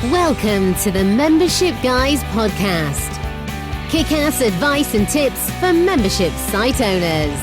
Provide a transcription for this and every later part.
Welcome to the Membership Guys podcast. Kick-ass advice and tips for membership site owners.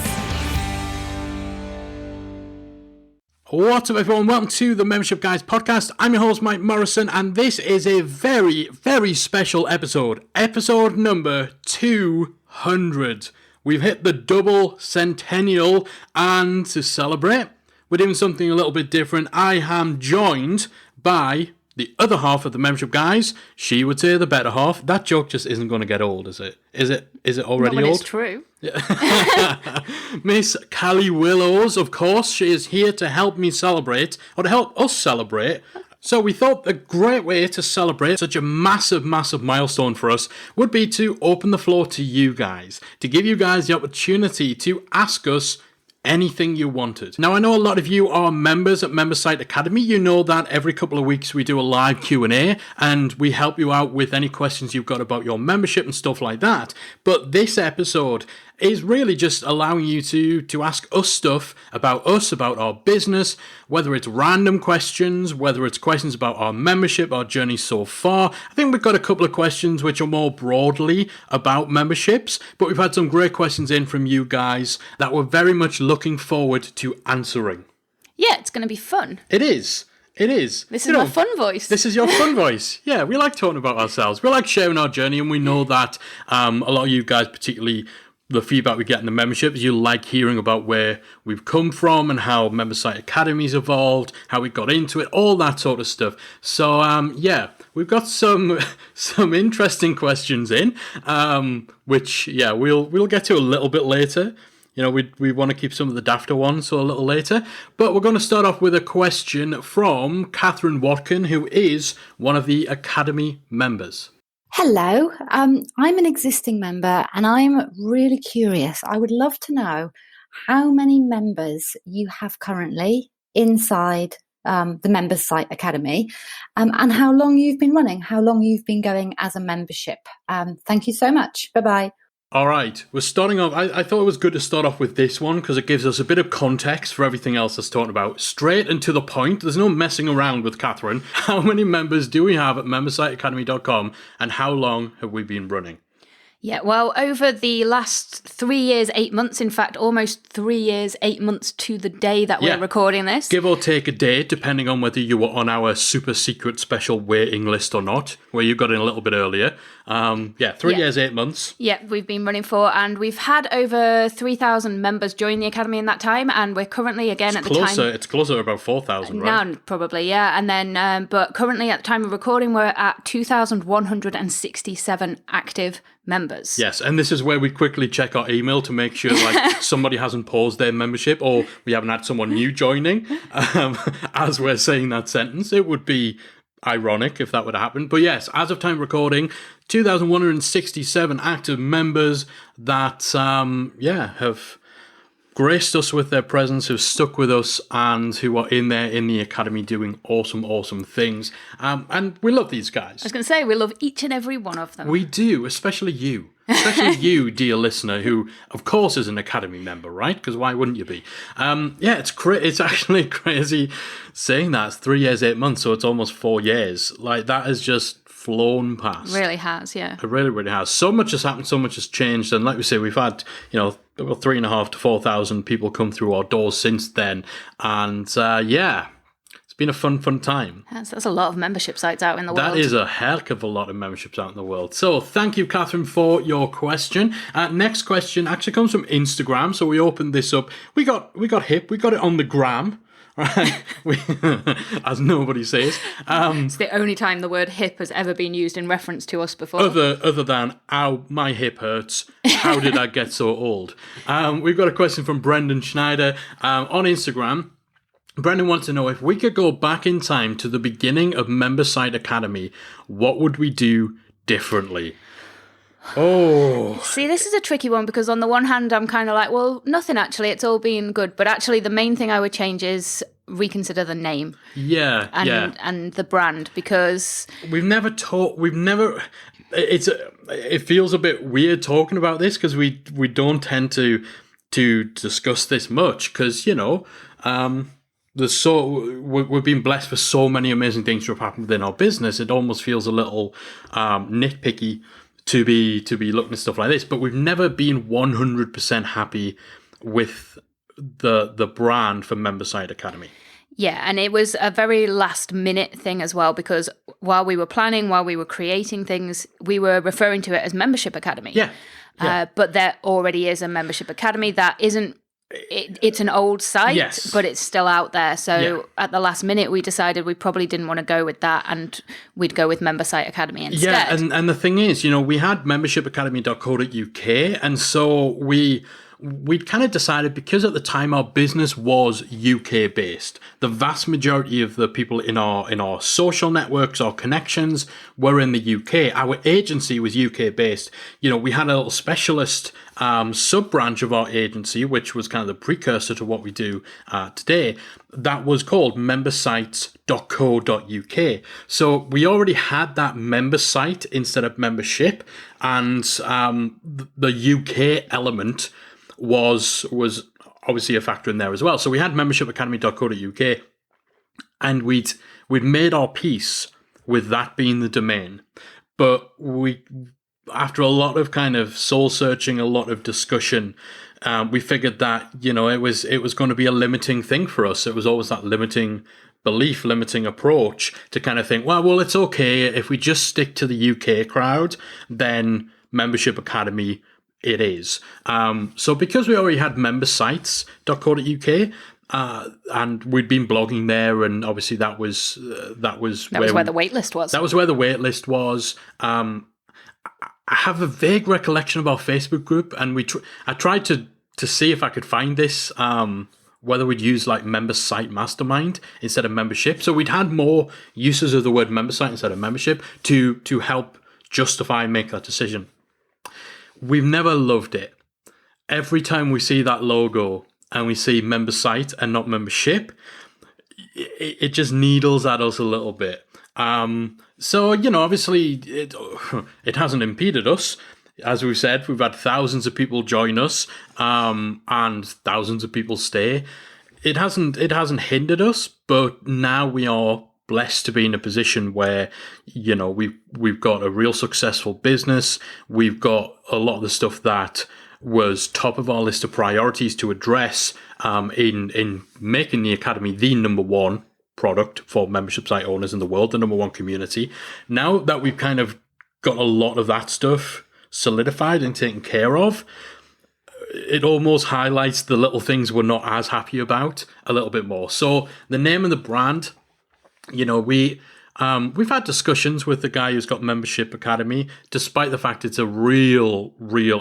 What's up, everyone? Welcome to the Membership Guys podcast. I'm your host, Mike Morrison, and this is a very, very special episode. Episode number 200. We've hit the double centennial, and to celebrate, we're doing something a little bit different. I am joined by the other half of the Membership Guys. She would say the better half. That joke just isn't going to get old, is it? Is it already Not when old? It's true. Miss Callie Willows, of course. She is here to help me celebrate, or to help us celebrate. So we thought a great way to celebrate such a massive, massive milestone for us would be to open the floor to you guys, to give you guys the opportunity to ask us anything you wanted. Now, I know a lot of you are members at MemberSite Academy. You know that every couple of weeks we do a live Q&A and we help you out with any questions you've got about your membership and stuff like that. But this episode is really just allowing you to ask us stuff, about our business, whether it's random questions, whether it's questions about our membership, our journey so far. I think we've got a couple of questions which are more broadly about memberships, but we've had some great questions in from you guys that we're very much looking forward to answering. Yeah, it's going to be fun. It is. It is. This is my fun voice. This is your fun voice. Yeah, we like talking about ourselves. We like sharing our journey, and we know that a lot of you guys, particularly the feedback we get in the membership, is you like hearing about where we've come from and how MemberSite Academy's evolved, how we got into it, all that sort of stuff. So, yeah, we've got some interesting questions in, which, yeah, we'll get to a little bit later. You know, we want to keep some of the dafter ones so a little later. But we're going to start off with a question from Catherine Watkin, who is one of the Academy members. Hello, I'm an existing member and I'm really curious. I would love to know how many members you have currently inside the MemberSite Academy, and how long you've been running, how long you've been going as a membership. Thank you so much. Bye-bye. All right, we're starting off. I thought it was good to start off with this one because it gives us a bit of context for everything else that's talking about. Straight and to the point. There's no messing around with Catherine. How many members do we have at membersiteacademy.com and how long have we been running? Yeah, well, over the last 3 years, 8 months, in fact, almost 3 years, 8 months to the day that we're recording this. Give or take a day, depending on whether you were on our super secret special waiting list or not, where you got in a little bit earlier. 3 years, 8 months. Yeah, we've been running for, and we've had over 3,000 members join the Academy in that time, and we're currently, again, at the time... It's closer to about 4,000, right? Now, probably, yeah. And then, but currently, at the time of recording, we're at 2,167 active members. Yes, and this is where we quickly check our email to make sure like somebody hasn't paused their membership or we haven't had someone new joining as we're saying that sentence. It would be ironic if that would happen. But yes, as of time recording, 2,167 active members that have graced us with their presence, who've stuck with us, and who are in there in the Academy doing awesome things. And we love these guys. I was going to say, we love each and every one of them. We do, especially you. Especially you, dear listener, who, of course, is an Academy member, right? Because why wouldn't you be? It's actually crazy saying that. It's 3 years, 8 months, so it's almost 4 years. Like, that has just flown past. It really has, yeah. It really, really has. So much has happened, so much has changed. And like we say, we've had, about 3,500 to 4,000 people come through our doors since then. And, it's been a fun time. That's a lot of membership sites out in the world. That is a heck of a lot of memberships out in the world. So thank you, Catherine, for your question. Next question actually comes from Instagram. So we opened this up. We got hip. We got it on the gram. Right, as nobody says. It's the only time the word hip has ever been used in reference to us before. Other than, ow, my hip hurts. How did I get so old? We've got a question from Brendan Schneider on Instagram. Brendan wants to know, if we could go back in time to the beginning of MemberSite Academy, what would we do differently? Oh. See, this is a tricky one because on the one hand, I'm kind of like, well, nothing actually. It's all been good. But actually, the main thing I would change is reconsider the name. Yeah, and the brand, because it feels a bit weird talking about this because we don't tend to discuss this much because, we've been blessed for so many amazing things to have happened within our business. It almost feels a little nitpicky to be looking at stuff like this, but we've never been 100% happy with the brand for Member Site Academy. Yeah, and it was a very last minute thing as well, because while we were planning, while we were creating things, we were referring to it as Membership Academy. Yeah. But there already is a Membership Academy that isn't, it's an old site, Yes. but it's still out there. So at the last minute, we decided we probably didn't want to go with that, and we'd go with Member Site Academy instead. Yeah, and the thing is, we had membershipacademy.co.uk, and so we'd kind of decided, because at the time our business was UK based, the vast majority of the people in our social networks, our connections, were in the UK. Our agency was UK based. We had a little specialist sub branch of our agency, which was kind of the precursor to what we do today, that was called membersites.co.uk. So we already had that member site instead of membership, and the UK element was obviously a factor in there as well. So we had membershipacademy.co.uk, and we'd made our peace with that being the domain. But after a lot of kind of soul searching, a lot of discussion, we figured that it was going to be a limiting thing for us. It was always that limiting belief, limiting approach to kind of think, well, it's okay if we just stick to the UK crowd, then Membership Academy it is. So because we already had membersites.co.uk, and we'd been blogging there, and obviously that was where the waitlist was. That was where the waitlist was. I have a vague recollection of our Facebook group, and I tried to see if I could find this, whether we'd use like Member Site Mastermind instead of membership. So we'd had more uses of the word member site instead of membership to help justify and make that decision. We've never loved it. Every time we see that logo and we see member site and not membership, it just needles at us a little bit. So, obviously it hasn't impeded us. As we've said, we've had thousands of people join us, and thousands of people stay. It hasn't hindered us, but now we are blessed to be in a position where we've got a real successful business. We've got a lot of the stuff that was top of our list of priorities to address in making the Academy the number one product for membership site owners in the world, the number one community. Now that we've kind of got a lot of that stuff solidified and taken care of, it almost highlights the little things we're not as happy about a little bit more. So the name of the brand, we've had discussions with the guy who's got Membership Academy, despite the fact it's a real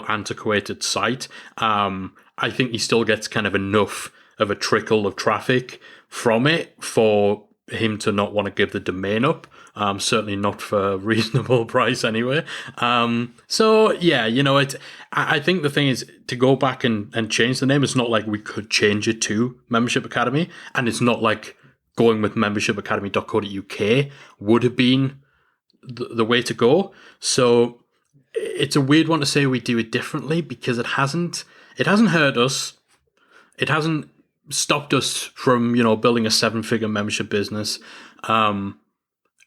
antiquated site. I think he still gets kind of enough of a trickle of traffic from it for him to not want to give the domain up. Certainly not for a reasonable price anyway. So yeah, I think the thing is to go back and change the name. It's not like we could change it to Membership Academy, and it's not like going with membershipacademy.co.uk would have been the way to go. So it's a weird one to say we do it differently, because it hasn't hurt us. It hasn't stopped us from, building a 7-figure membership business.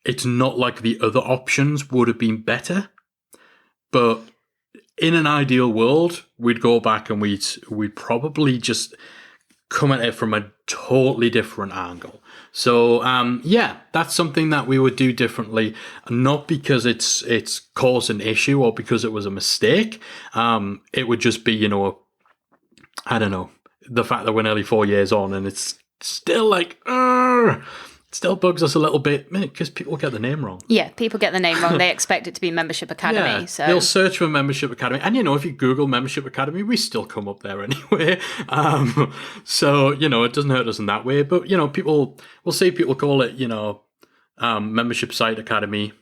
It's not like the other options would have been better, but in an ideal world, we'd go back and we'd probably just come at it from a totally different angle. So that's something that we would do differently, not because it's caused an issue or because it was a mistake. It would just be, I don't know, the fact that we're nearly 4 years on and it's still like, it still bugs us a little bit, because people get the name wrong. Yeah, people get the name wrong. They expect it to be Membership Academy. Yeah, so they'll search for Membership Academy. And, if you Google Membership Academy, we still come up there anyway. So, it doesn't hurt us in that way. But, we'll see people call it, Membership Site Academy,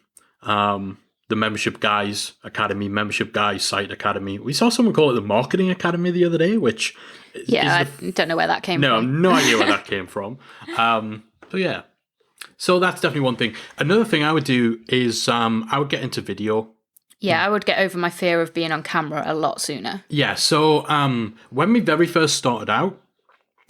the Membership Guys Academy, Membership Guys Site Academy. We saw someone call it the Marketing Academy the other day, which... I don't know where that came from. No, I have no idea where that came from. But yeah. So that's definitely one thing. Another thing I would do is I would get into video. Yeah, I would get over my fear of being on camera a lot sooner. Yeah, so when we very first started out,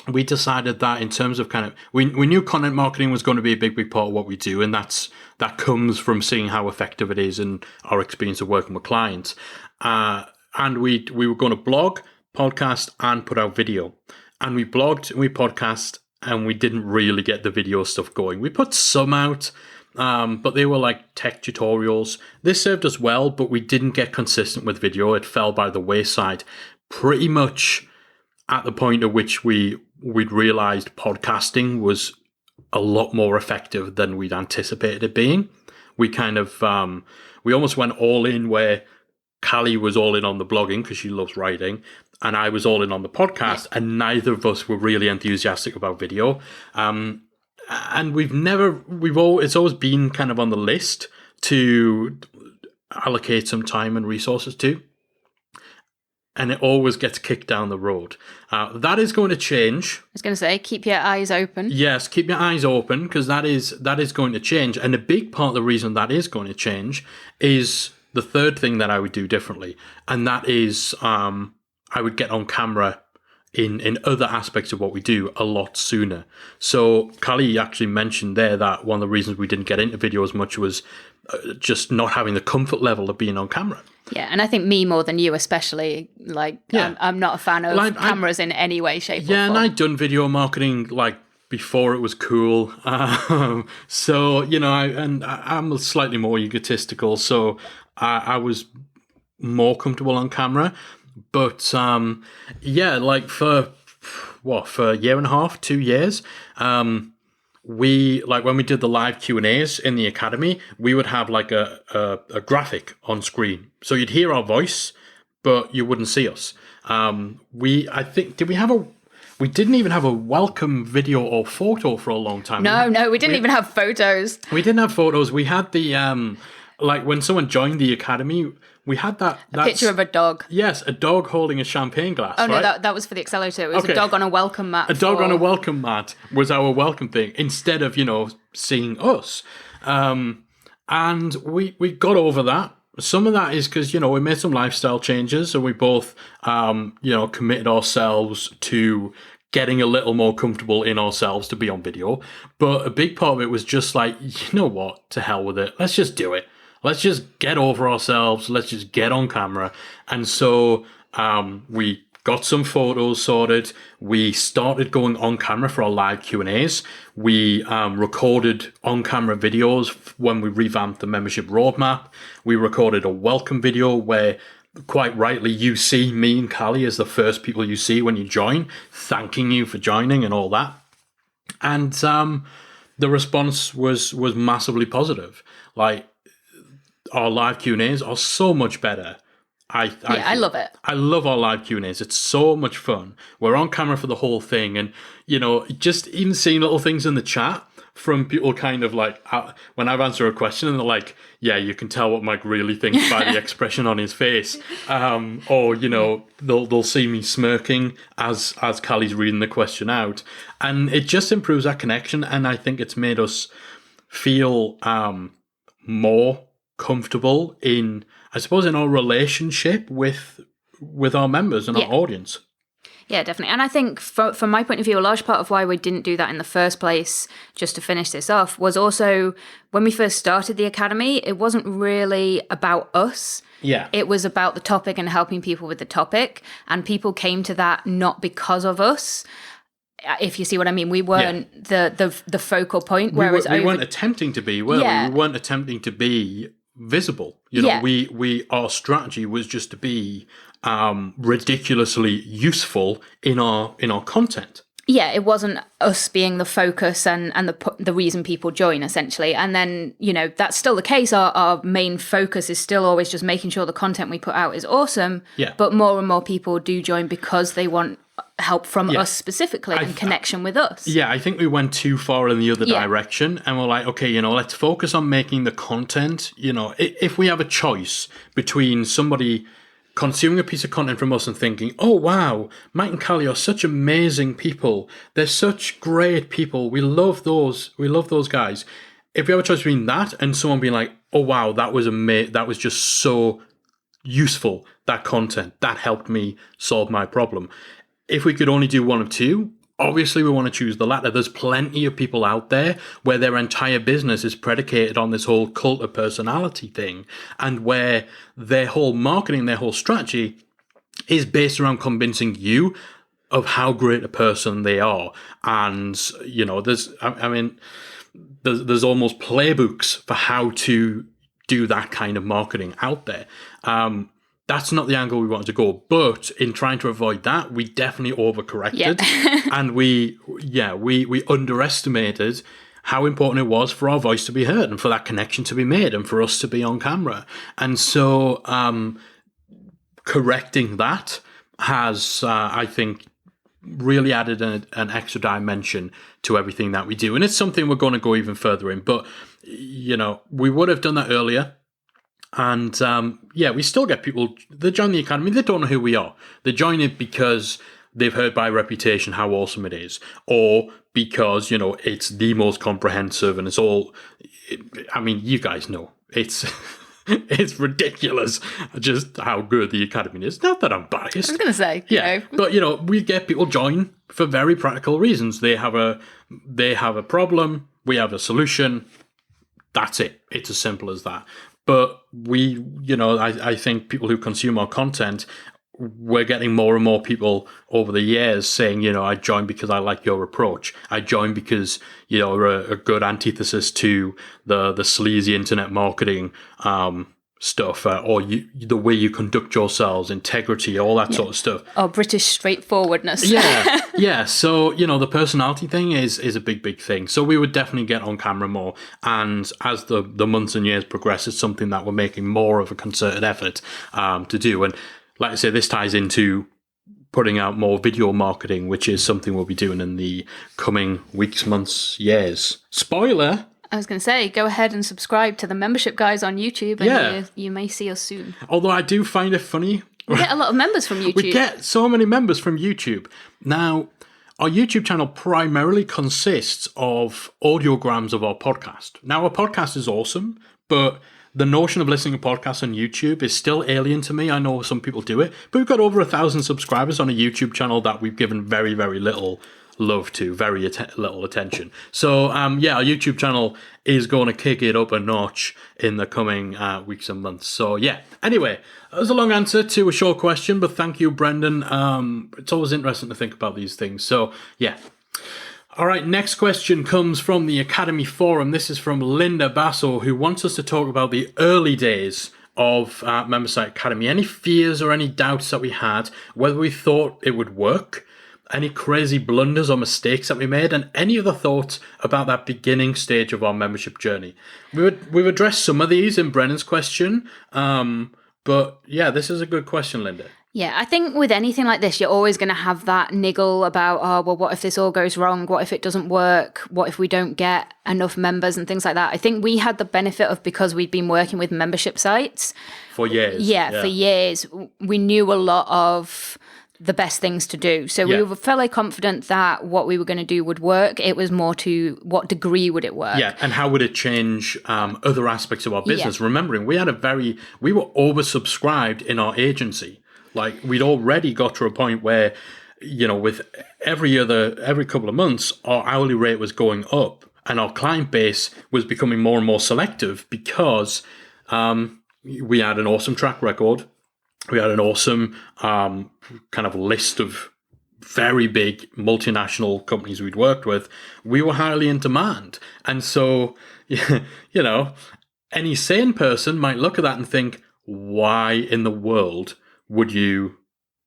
we decided that in terms of kind of, we knew content marketing was going to be a big part of what we do, and that comes from seeing how effective it is in our experience of working with clients. And we were going to blog, podcast, and put out video. And we blogged, and we podcast, and we didn't really get the video stuff going. We put some out, but they were like tech tutorials. This served us well, but we didn't get consistent with video. It fell by the wayside pretty much at the point at which we'd realized podcasting was a lot more effective than we'd anticipated it being. We kind of, we almost went all in, where Callie was all in on the blogging because she loves writing, and I was all in on the podcast, and neither of us were really enthusiastic about video. And it's always been kind of on the list to allocate some time and resources to. And it always gets kicked down the road. That is going to change. I was going to say, keep your eyes open. Yes, keep your eyes open, because that is going to change. And a big part of the reason that is going to change is the third thing that I would do differently. And that is I would get on camera in other aspects of what we do a lot sooner. So Callie actually mentioned there that one of the reasons we didn't get into video as much was just not having the comfort level of being on camera. Yeah, and I think me more than you especially, I'm not a fan of cameras in any way, shape, or form. Yeah, and I'd done video marketing before it was cool. So, I'm slightly more egotistical, so I was more comfortable on camera. But, for a year and a half, 2 years, we when we did the live Q&As in the academy, we would have a graphic on screen, so you'd hear our voice but you wouldn't see us. We didn't even have a welcome video or photo for a long time. We didn't even have photos. We didn't have photos. We had the when someone joined the academy, we had that picture of a dog. Yes, a dog holding a champagne glass. Oh, no, right? that was for the accelerator. It was a dog on a welcome mat. A dog on a welcome mat was our welcome thing, instead of, seeing us. And we got over that. Some of that is because, we made some lifestyle changes, and we both, committed ourselves to getting a little more comfortable in ourselves to be on video. But a big part of it was just to hell with it. Let's just do it. Let's just get over ourselves. Let's just get on camera. And so we got some photos sorted. We started going on camera for our live Q&As. We recorded on-camera videos when we revamped the membership roadmap. We recorded a welcome video where, quite rightly, you see me and Callie as the first people you see when you join, thanking you for joining and all that. And the response was massively positive. Our live Q&As are so much better. I love it. I love our live Q&As. It's so much fun. We're on camera for the whole thing, and just even seeing little things in the chat from people kind of when I've answered a question and they're like, yeah, you can tell what Mike really thinks by the expression on his face. Or they'll see me smirking as Callie's reading the question out, and it just improves that connection. And I think it's made us feel more comfortable in our relationship with our members and our audience. Yeah, definitely. And I think from my point of view, a large part of why we didn't do that in the first place, just to finish this off, was also when we first started the academy, it wasn't really about us. Yeah. It was about the topic and helping people with the topic. And people came to that not because of us. If you see what I mean, we weren't the focal point. We weren't attempting to be, were we? We weren't attempting to be visible. Our strategy was just to be ridiculously useful in our content. Yeah, it wasn't us being the focus and the reason people join, essentially. And then, that's still the case. Our main focus is still always just making sure the content we put out is awesome. Yeah. But more and more people do join because they want help from us specifically and connection with us. Yeah, I think we went too far in the other direction, and we're like, okay, let's focus on making the content. If we have a choice between somebody consuming a piece of content from us and thinking, oh wow, Mike and Callie are such amazing people, they're such great people, we love those guys. If we have a choice between that and someone being like, oh wow, that was just so useful, that content that helped me solve my problem. If we could only do one of two, Obviously, we want to choose the latter. There's plenty of people out there where their entire business is predicated on this whole cult of personality thing, and where their whole marketing, their whole strategy is based around convincing you of how great a person they are. And, you know, there's almost playbooks for how to do that kind of marketing out there. That's not the angle we wanted to go. But in trying to avoid that, we definitely overcorrected. And we underestimated how important it was for our voice to be heard and for that connection to be made and for us to be on camera. And so correcting that has, I think, really added an extra dimension to everything that we do. And it's something we're going to go even further in. But, you know, we would have done that earlier. And, we still get people that join the Academy. They don't know who we are. They join it because they've heard by reputation how awesome it is. Or because, you know, it's the most comprehensive and it's all... you guys know. It's... It's ridiculous just how good the Academy is. Not that I'm biased. I was going to say, but you know, we get people join for very practical reasons. They have a problem. We have a solution. That's it. It's as simple as that. But we, you know, I think people who consume our content, we're getting more and more people over the years saying, you know, I joined because I like your approach. I joined because, you know, you're a good antithesis to the sleazy internet marketing stuff, or the way you conduct yourselves, integrity, all that sort of stuff. Or British straightforwardness. Yeah. So, you know, the personality thing is a big thing. So we would definitely get on camera more. And as the months and years progress, it's something that we're making more of a concerted effort to do. And like I say, this ties into putting out more video marketing, which is something we'll be doing in the coming weeks, months, years. Spoiler! I was going to say, go ahead and subscribe to the membership guys on YouTube, and you may see us soon. Although I do find it funny. We get a lot of members from YouTube. We get so many members from YouTube. Now, our YouTube channel primarily consists of audiograms of our podcast. Now, our podcast is awesome, but the notion of listening to podcasts on YouTube is still alien to me. I know some people do it, but we've got over 1,000 subscribers on a YouTube channel that we've given very, very little love to, very little attention. So, our YouTube channel is going to kick it up a notch in the coming weeks and months. So, yeah. Anyway, that was a long answer to a short question, but thank you, Brendan. It's always interesting to think about these things. So, yeah. All right, next question comes from the Academy Forum. This is from Linda Basso, who wants us to talk about the early days of Membersite Academy. Any fears or any doubts that we had, whether we thought it would work, any crazy blunders or mistakes that we made, and any other thoughts about that beginning stage of our membership journey. We've addressed some of these in Brennan's question, but yeah, this is a good question, Linda. Yeah, I think with anything like this, you're always going to have that niggle about, what if this all goes wrong? What if it doesn't work? What if we don't get enough members and things like that? I think we had the benefit of, because we'd been working with membership sites. For years. Yeah, for years. We knew a lot of the best things to do. So we were fairly confident that what we were going to do would work. It was more to what degree would it work? Yeah, and how would it change other aspects of our business? Remembering we were oversubscribed in our agency. Like, we'd already got to a point where, you know, with every couple of months, our hourly rate was going up and our client base was becoming more and more selective because we had an awesome track record. We had an awesome kind of list of very big multinational companies we'd worked with. We were highly in demand. And so, you know, any sane person might look at that and think, why in the world would you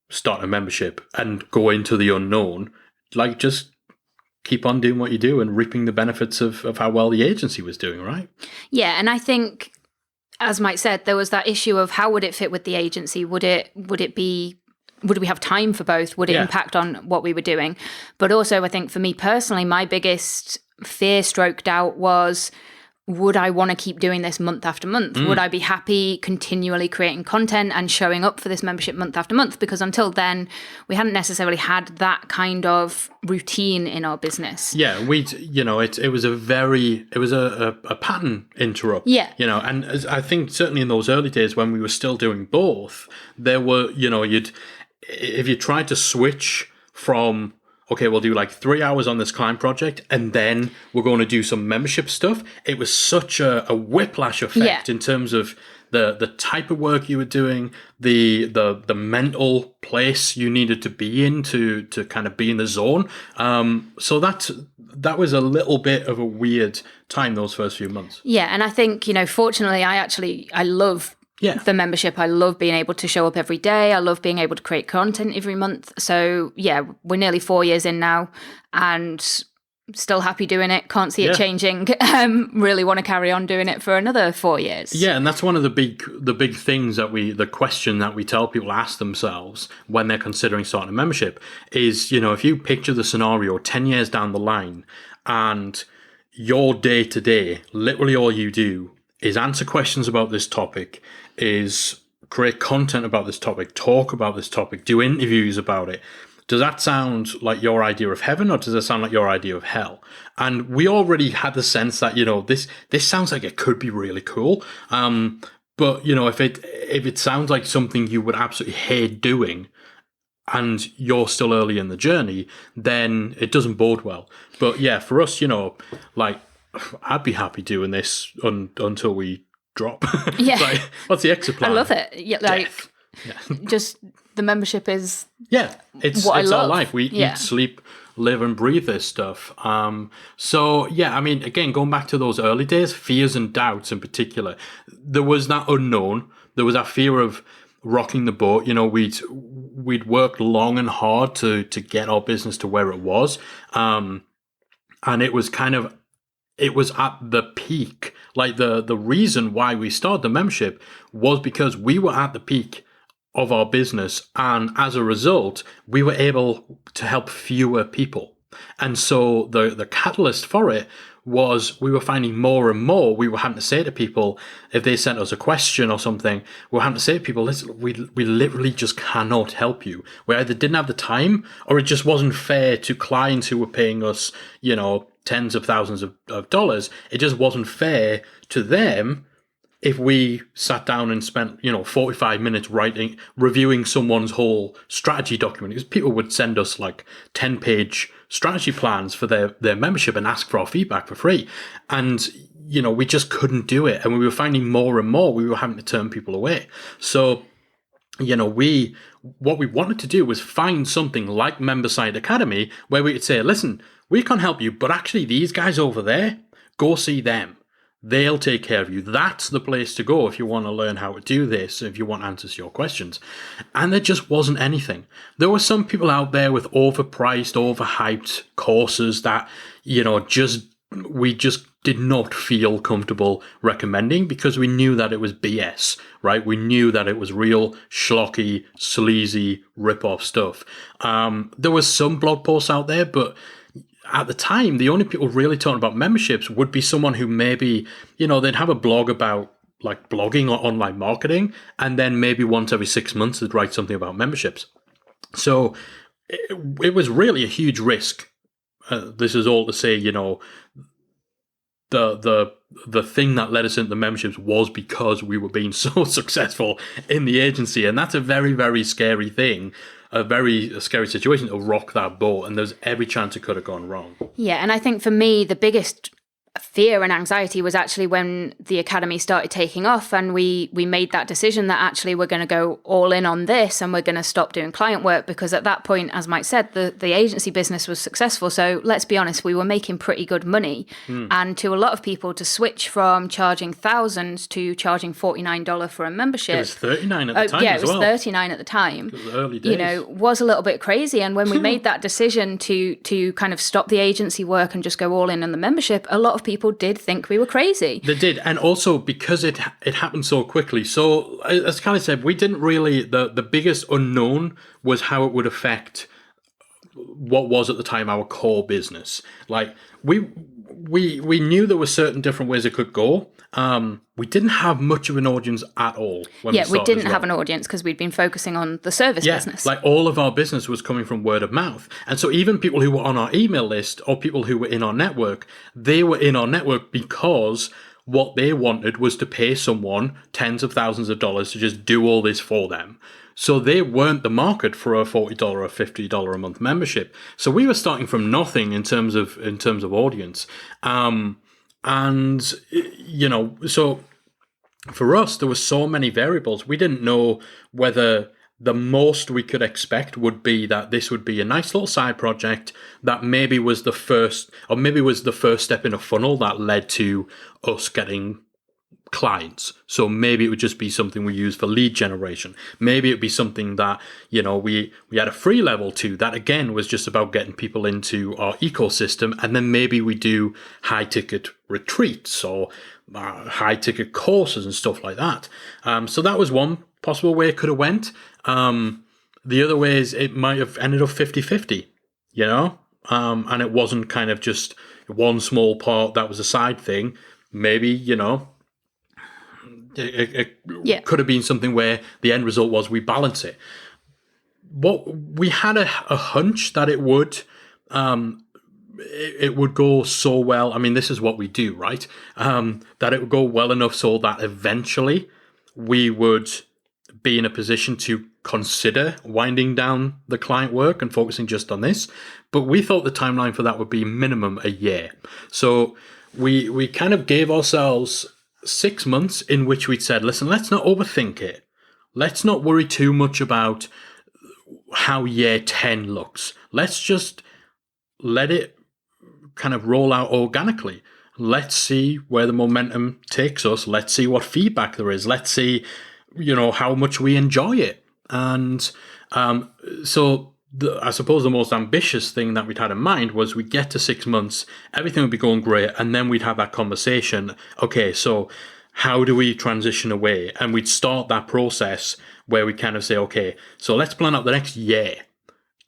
start a membership and go into the unknown? Like, just keep on doing what you do and reaping the benefits of how well the agency was doing, right? Yeah, and I think, as Mike said, there was that issue of how would it fit with the agency? Would we have time for both? Would it impact on what we were doing? But also, I think for me personally, my biggest fear stroke doubt was, would I want to keep doing this month after month? Would I be happy continually creating content and showing up for this membership month after month? Because until then, we hadn't necessarily had that kind of routine in our business. Yeah, it was a pattern interrupt. Yeah. You know, and I think certainly in those early days when we were still doing both, there were, you know, if you tried to switch from, okay, we'll do like 3 hours on this client project, and then we're going to do some membership stuff. It was such a whiplash effect in terms of the type of work you were doing, the mental place you needed to be in to kind of be in the zone. So that was a little bit of a weird time, those first few months. Yeah, and I think, fortunately, I love the membership. I love being able to show up every day. I love being able to create content every month. So yeah, we're nearly 4 years in now and still happy doing it. Can't see it changing. Really want to carry on doing it for another 4 years. Yeah, and that's one of the big things the question that we tell people to ask themselves when they're considering starting a membership is, if you picture the scenario 10 years down the line and your day to day, literally all you do is answer questions about this topic, is create content about this topic, talk about this topic, do interviews about it. Does that sound like your idea of heaven, or does it sound like your idea of hell? And we already had the sense that, this sounds like it could be really cool. But, if it sounds like something you would absolutely hate doing, and you're still early in the journey, then it doesn't bode well. But yeah, for us, I'd be happy doing this until we drop. Yeah. Like, what's the exit plan? I love it. Yeah, just the membership is it's what I our love. life. We eat, sleep, live and breathe this stuff. So yeah, I mean, again, going back to those early days, fears and doubts in particular, there was that unknown. There was that fear of rocking the boat. We'd worked long and hard to get our business to where it was. And it was it was at the peak. Like the reason why we started the membership was because we were at the peak of our business. And as a result, we were able to help fewer people. And so the catalyst for it was we were finding more and more. We were having to say to people, if they sent us a question or something, we were having to say to people, listen, we literally just cannot help you. We either didn't have the time, or it just wasn't fair to clients who were paying us, tens of thousands of dollars. It just wasn't fair to them if we sat down and spent, 45 minutes reviewing someone's whole strategy document. Because people would send us like 10-page strategy plans for their membership and ask for our feedback for free. And, we just couldn't do it. And we were finding more and more we were having to turn people away. So, what we wanted to do was find something like Memberside Academy where we could say, listen, we can't help you, but actually these guys over there, go see them. They'll take care of you. That's the place to go if you want to learn how to do this, if you want answers to your questions. And there just wasn't anything. There were some people out there with overpriced, overhyped courses that, we just did not feel comfortable recommending because we knew that it was BS, right? We knew that it was real schlocky, sleazy, rip-off stuff. There was some blog posts out there, but at the time, the only people really talking about memberships would be someone who maybe, they'd have a blog about like blogging or online marketing, and then maybe once every 6 months they'd write something about memberships. So it was really a huge risk. This is all to say, the thing that led us into the memberships was because we were being so successful in the agency, and that's a very, very scary thing. A very scary situation to rock that boat, and there's every chance it could have gone wrong. Yeah, and I think for me, the biggest fear and anxiety was actually when the academy started taking off and we made that decision that actually we're going to go all in on this and we're going to stop doing client work, because at that point, as Mike said, the agency business was successful. So let's be honest, we were making pretty good money. And to a lot of people, to switch from charging thousands to charging $49 for a membership. It was $39 at the time. Yeah, it was $39 at the time. It was early days. Was a little bit crazy. And when we made that decision to kind of stop the agency work and just go all in on the membership, a lot of people did think we were crazy. They did. And also because it happened so quickly. So as Callie said, we didn't really, the biggest unknown was how it would affect what was at the time our core business. Like we knew there were certain different ways it could go. We didn't have much of an audience at all. We didn't have an audience because we'd been focusing on the service business. Like all of our business was coming from word of mouth. And so even people who were on our email list or people who were in our network, they were in our network because what they wanted was to pay someone tens of thousands of dollars to just do all this for them. So they weren't the market for a $40 or $50 a month membership. So we were starting from nothing in terms of audience. And, you know, so for us, there were so many variables. We didn't know whether the most we could expect would be that this would be a nice little side project that maybe was the first step in a funnel that led to us getting clients. So maybe it would just be something we use for lead generation. Maybe it'd be something that, you know, we had a free level to that again was just about getting people into our ecosystem. And then maybe we do high ticket retreats or high ticket courses and stuff like that. So that was one possible way it could have went. The other way is it might have ended up 50-50, you know, and it wasn't kind of just one small part that was a side thing. Maybe, you know, it could have been something where the end result was we balance it. What we had a hunch that it would go so well. I mean, this is what we do, right? That it would go well enough so that eventually we would be in a position to consider winding down the client work and focusing just on this. But we thought the timeline for that would be minimum a year. So we kind of gave ourselves 6 months in which we'd said, listen, let's not overthink it. Let's not worry too much about how year 10 looks. Let's just let it kind of roll out organically. Let's see where the momentum takes us. Let's see what feedback there is. Let's see, you know, how much we enjoy it. And so I suppose the most ambitious thing that we'd had in mind was we'd get to 6 months, everything would be going great, and then we'd have that conversation. Okay, so how do we transition away? And we'd start that process where we kind of say, okay, so let's plan out the next year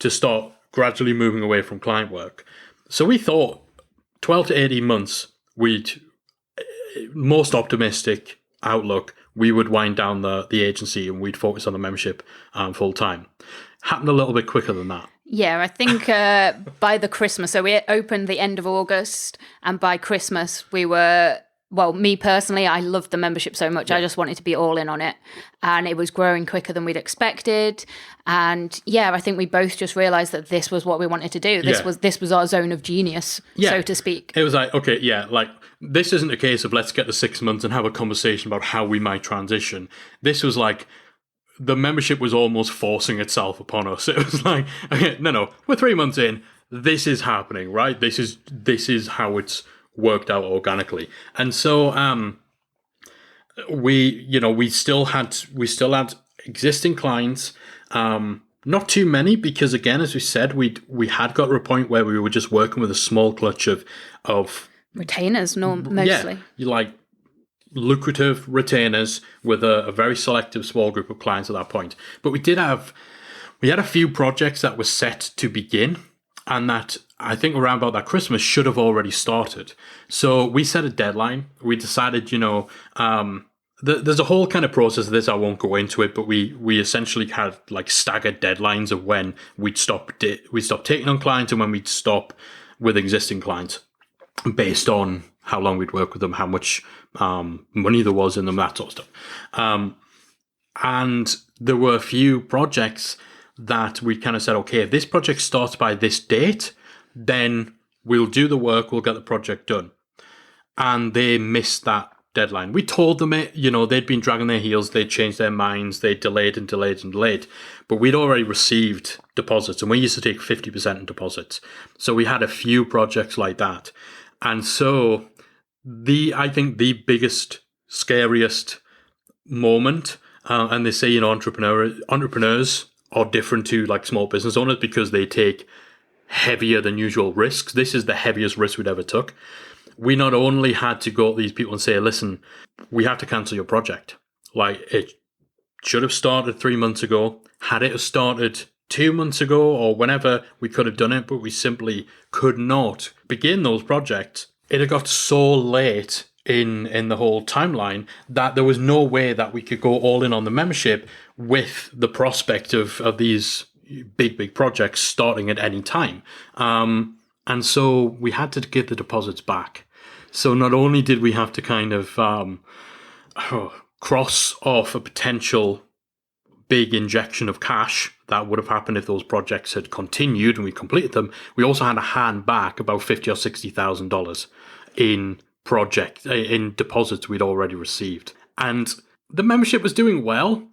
to start gradually moving away from client work. So we thought 12 to 18 months, most optimistic outlook, we would wind down the agency and we'd focus on the membership full time. Happened a little bit quicker than that. Yeah, I think by the Christmas, so we opened the end of August, and by Christmas we were, well, me personally, I loved the membership so much. Yeah. I just wanted to be all in on it, and it was growing quicker than we'd expected. And yeah, I think we both just realized that this was what we wanted to do. This was our zone of genius, so to speak. It was like, okay, yeah, like this isn't a case of let's get the 6 months and have a conversation about how we might transition. This was like, the membership was almost forcing itself upon us. It was like, okay, no, we're 3 months in. This is happening, right? This is how it's worked out organically. And so we still had existing clients, not too many, because again, as we said, we had got to a point where we were just working with a small clutch of retainers, mostly. Yeah, you like lucrative retainers with a very selective small group of clients at that point. But we had a few projects that were set to begin, and that I think around about that Christmas should have already started. So we set a deadline. We decided, there's a whole kind of process of this. I won't go into it, but we essentially had like staggered deadlines of when we'd stop taking on clients and when we'd stop with existing clients, based on how long we'd work with them, how much money there was in them, that sort of stuff. And there were a few projects that we kind of said, okay, if this project starts by this date, then we'll do the work, we'll get the project done. And they missed that deadline. We told them it, they'd been dragging their heels, they'd changed their minds, they delayed and delayed and delayed. But we'd already received deposits, and we used to take 50% in deposits. So we had a few projects like that. And so I think the biggest, scariest moment, and they say, entrepreneurs are different to like small business owners because they take heavier than usual risks. This is the heaviest risk we'd ever took. We not only had to go to these people and say, listen, we have to cancel your project. Like, it should have started 3 months ago. Had it have started 2 months ago or whenever, we could have done it, but we simply could not begin those projects. It had got so late in the whole timeline that there was no way that we could go all in on the membership with the prospect of these big projects starting at any time. And so we had to give the deposits back. So not only did we have to kind of cross off a potential big injection of cash that would have happened if those projects had continued and we completed them, we also had to hand back about $50,000 or $60,000 in deposits we'd already received. And the membership was doing well.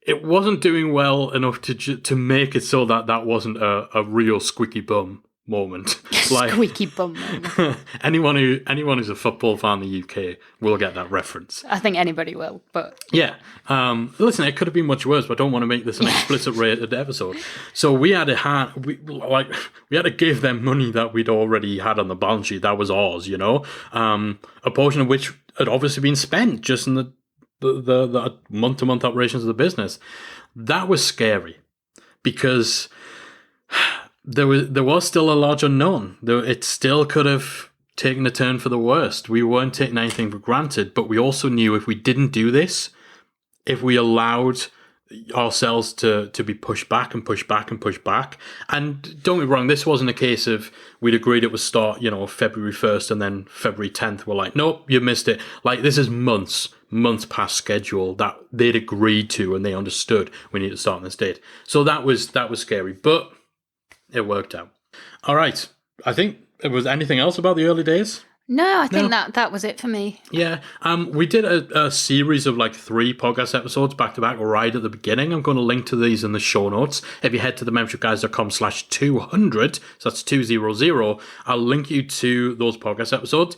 It wasn't doing well enough to make it so that wasn't a real squeaky bum moment. Squeaky bum moment. anyone who's a football fan in the UK will get that reference. I think anybody will, but yeah. Listen, it could have been much worse, but I don't want to make this an explicit rated episode. So we had to give them money that we'd already had on the balance sheet. That was ours, you know. A portion of which had obviously been spent just in the month-to-month operations of the business. That was scary because there was still a large unknown. It still could have taken a turn for the worst. We weren't taking anything for granted, but we also knew if we didn't do this, if we allowed ourselves to be pushed back and pushed back and pushed back. And don't get me wrong, this wasn't a case of we'd agreed it would start, February 1st and then February 10th. We're like, nope, you missed it. Like, this is months past schedule that they'd agreed to and they understood we need to start on this date. So that was scary, but it worked out. All right. I think was anything else about the early days? No, I think that was it for me. Yeah. We did a series of 3 podcast episodes back to back right at the beginning. I'm going to link to these in the show notes. If you head to themembershipguys.com/200, so that's 200, I'll link you to those podcast episodes.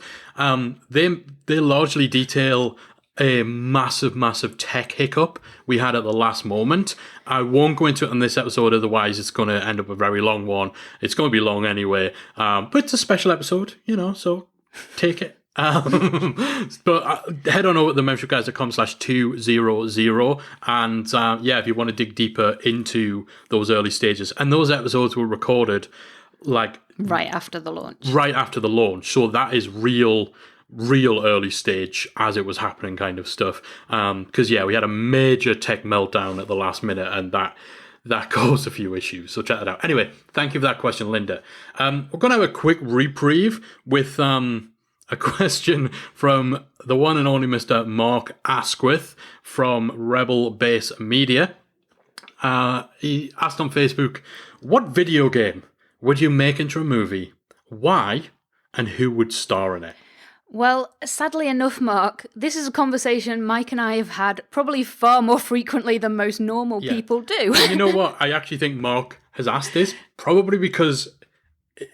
They largely detail a massive tech hiccup we had at the last moment. I won't go into it on this episode, otherwise it's going to end up a very long one. It's going to be long anyway, but it's a special episode, so take it. But head on over to themembershipguys.com/200 and if you want to dig deeper into those early stages. And those episodes were recorded right after the launch. So that is real early stage as it was happening kind of stuff. Because we had a major tech meltdown at the last minute, and that caused a few issues. So check that out. Anyway, thank you for that question, Linda. We're going to have a quick reprieve with a question from the one and only Mr. Mark Asquith from Rebel Base Media. He asked on Facebook, what video game would you make into a movie? Why? And who would star in it? Well, sadly enough, Mark, this is a conversation Mike and I have had probably far more frequently than most normal people do. And you know what? I actually think Mark has asked this probably because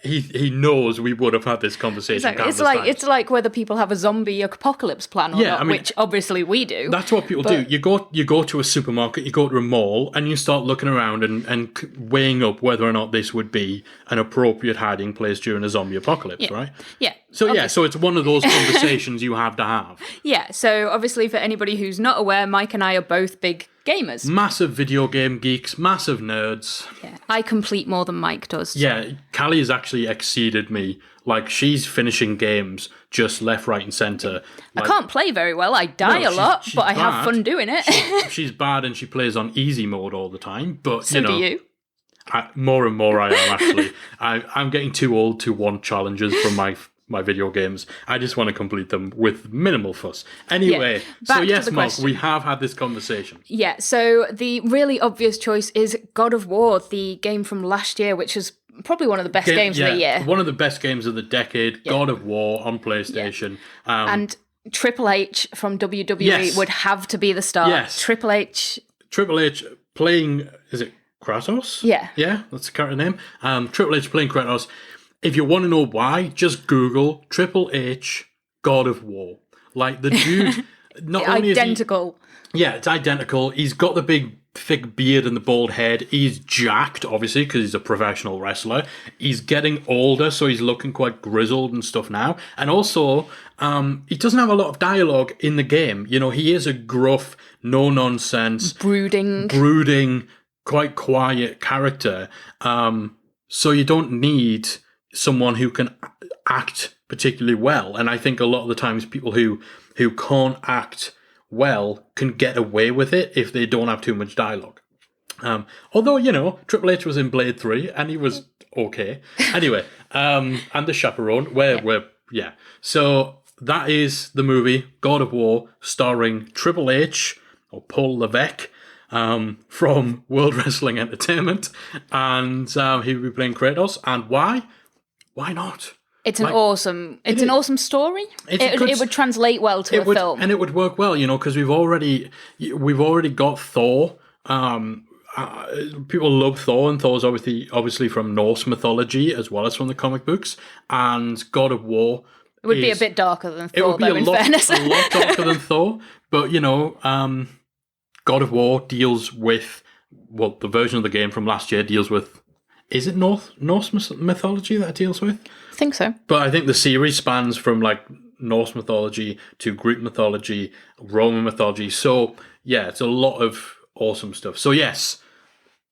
he knows we would have had this conversation. Exactly. It's like whether people have a zombie apocalypse plan or not, which obviously we do. That's what people do. You go to a supermarket, you go to a mall, and you start looking around and weighing up whether or not this would be an appropriate hiding place during a zombie apocalypse, right? Yeah. So so it's one of those conversations you have to have. Yeah. So obviously, for anybody who's not aware, Mike and I are both big gamers. Massive video game geeks, massive nerds. Yeah. I complete more than Mike does. Yeah, Callie has actually exceeded me. She's finishing games just left, right, and centre. I can't play very well. I die a lot, but I have fun doing it. She's bad and she plays on easy mode all the time. But so do you. More and more I am, actually. I'm getting too old to want challenges from my video games. I just want to complete them with minimal fuss. Anyway, so yes, Mark, we have had this conversation. Yeah, so the really obvious choice is God of War, the game from last year, which is probably one of the best games of the year. One of the best games of the decade, God of War on PlayStation. Yeah. And Triple H from WWE would have to be the star. Yes. Triple H playing, is it Kratos? Yeah. Yeah, that's the character name. Triple H playing Kratos. If you want to know why, just Google Triple H God of War. The dude, not only identical. It's identical. He's got the big thick beard and the bald head. He's jacked, obviously, because he's a professional wrestler. He's getting older, so he's looking quite grizzled and stuff now. And also, he doesn't have a lot of dialogue in the game. He is a gruff, no-nonsense, brooding, quite quiet character. So you don't need someone who can act particularly well. And I think a lot of the times people who can't act well can get away with it if they don't have too much dialogue. Although, Triple H was in Blade 3 and he was okay. Anyway, and The Chaperone, So that is the movie God of War starring Triple H, or Paul Levesque, from World Wrestling Entertainment, and he will be playing Kratos. And why? Why not? It's an awesome story. It would translate well to a film, and it would work well, because we've already got Thor. People love Thor, and Thor's obviously from Norse mythology as well as from the comic books. And God of War. It would be a bit darker than Thor, it would be in fairness. a lot darker than Thor, but God of War deals with the version of the game from last year deals with. Is it Norse mythology that it deals with? I think so. But I think the series spans from like Norse mythology to Greek mythology, Roman mythology. So yeah, it's a lot of awesome stuff. So yes,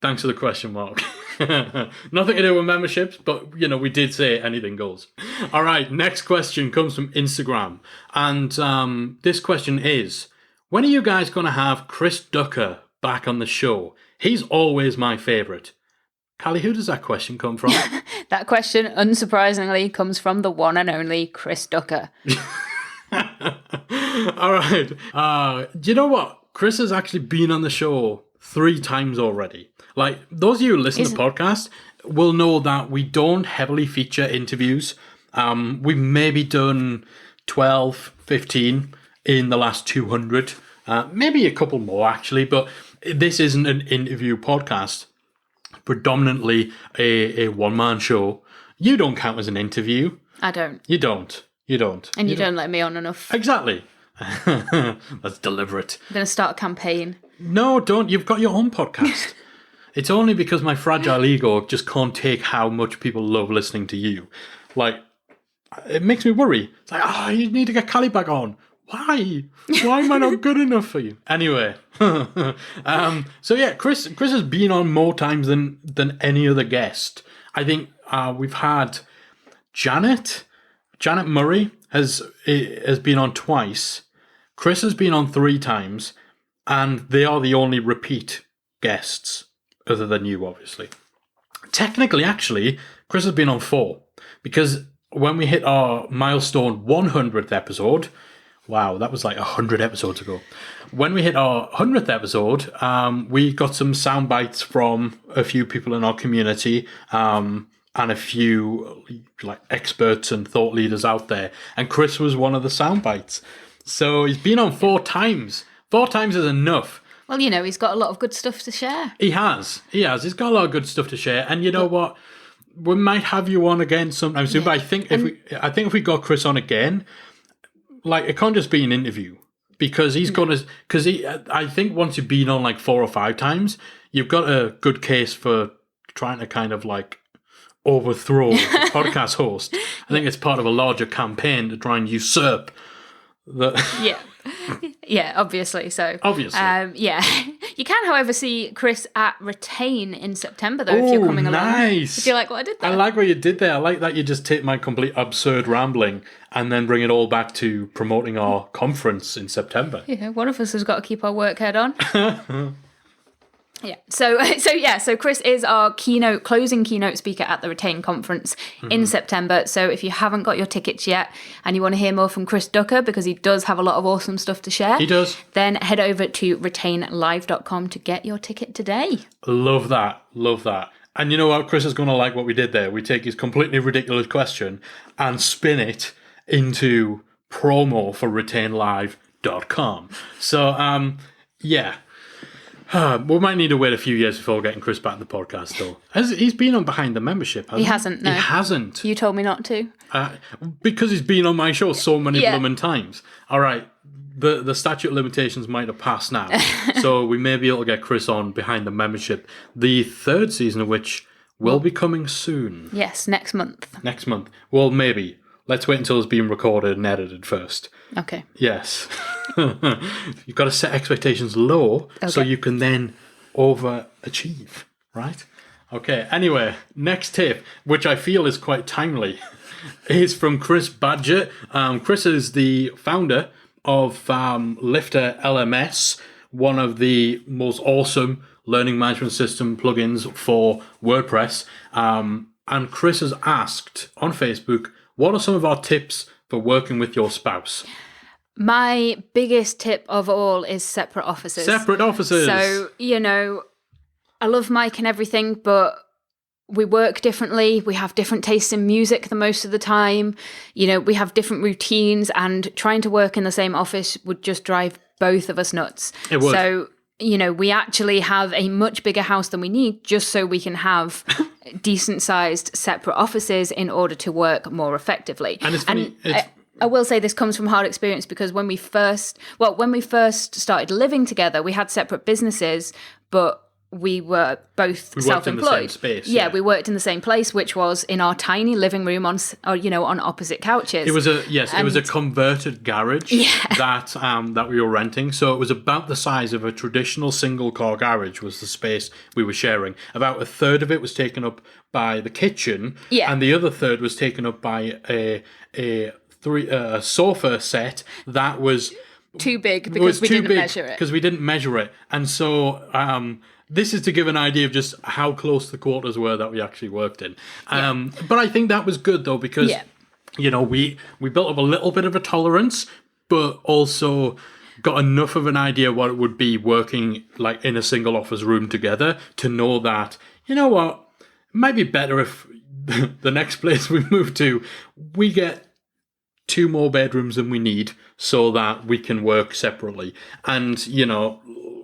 thanks for the question, Mark. Nothing to do with memberships, but we did say anything goes. All right, next question comes from Instagram, and this question is: when are you guys going to have Chris Ducker back on the show? He's always my favourite. Callie, who does that question come from? That question, unsurprisingly, comes from the one and only Chris Ducker. All right. Do you know what? Chris has actually been on the show 3 times already. Like, those of you who listen to the podcast will know that we don't heavily feature interviews. We've maybe done 12, 15 in the last 200. Maybe a couple more, actually. But this isn't an interview podcast. Predominantly a one-man show. You don't count as an interview. I don't. You don't. And you don't let me on enough. Exactly. That's deliberate. I'm going to start a campaign. No, don't. You've got your own podcast. It's only because my fragile ego just can't take how much people love listening to you. Like, it makes me worry. It's like, you need to get Callie back on. Why? Why am I not good enough for you? Anyway, so yeah, Chris has been on more times than any other guest. I think we've had Janet Murray has been on twice. Chris has been on 3 times, and they are the only repeat guests, other than you, obviously. Technically, actually, Chris has been on 4, because when we hit our milestone 100th episode. Wow, that was like 100 episodes ago. When we hit our 100th episode, we got some sound bites from a few people in our community and a few like experts and thought leaders out there. And Chris was one of the sound bites. So he's been on 4 times. 4 times is enough. Well, he's got a lot of good stuff to share. He has. He's got a lot of good stuff to share. And you know what? We might have you on again sometime soon. But I think if we got Chris on again, like, it can't just be an interview, because I think once you've been on like 4 or 5 times, you've got a good case for trying to kind of like overthrow the podcast host. I think it's part of a larger campaign to try and usurp the. Yeah, obviously. So obviously, you can, however, see Chris at Retain in September, though, if you're coming along. Nice. Do you like what I did there? I like what you did there. I like that you just take my complete absurd rambling and then bring it all back to promoting our conference in September. Yeah, one of us has got to keep our work head on. Yeah. So Chris is our closing keynote speaker at the Retain conference in September. So if you haven't got your tickets yet and you want to hear more from Chris Ducker, because he does have a lot of awesome stuff to share. He does. Then head over to retainlive.com to get your ticket today. Love that. And you know what? Chris is going to like what we did there. We take his completely ridiculous question and spin it into promo for retainlive.com. So, yeah. We might need to wait a few years before getting Chris back in the podcast, though. He's been on Behind the Membership, hasn't he? He hasn't, no. He hasn't. You told me not to. Because he's been on my show so many blooming times. All right, the statute of limitations might have passed now, so we may be able to get Chris on Behind the Membership, the 3rd season of which will be coming soon. Yes, next month. Well, maybe. Let's wait until it's been recorded and edited first. Okay. Yes. You've got to set expectations low so you can then overachieve, right? Okay, anyway, next tip, which I feel is quite timely, is from Chris Badger. Chris is the founder of Lifter LMS, one of the most awesome learning management system plugins for WordPress. And Chris has asked on Facebook, what are some of our tips for working with your spouse? My biggest tip of all is separate offices. Separate offices. So, I love Mike and everything, but we work differently. We have different tastes in music the most of the time. We have different routines, and trying to work in the same office would just drive both of us nuts. It would. So, we actually have a much bigger house than we need just so we can have decent sized separate offices in order to work more effectively. And it's funny. I will say this comes from hard experience, because when we first started living together, we had separate businesses, but we were both self-employed. In the same space, yeah, we worked in the same place, which was in our tiny living room on opposite couches. It was a converted garage that we were renting. So it was about the size of a traditional single car garage was the space we were sharing. About a third of it was taken up by the kitchen, and the other third was taken up by a sofa set that was too big because we didn't measure it. Because we didn't measure it. And so this is to give an idea of just how close the quarters were that we actually worked in. But I think that was good, though, because, we built up a little bit of a tolerance, but also got enough of an idea what it would be working like in a single office room together to know that, it might be better if the next place we move to, we get 2 more bedrooms than we need so that we can work separately. And,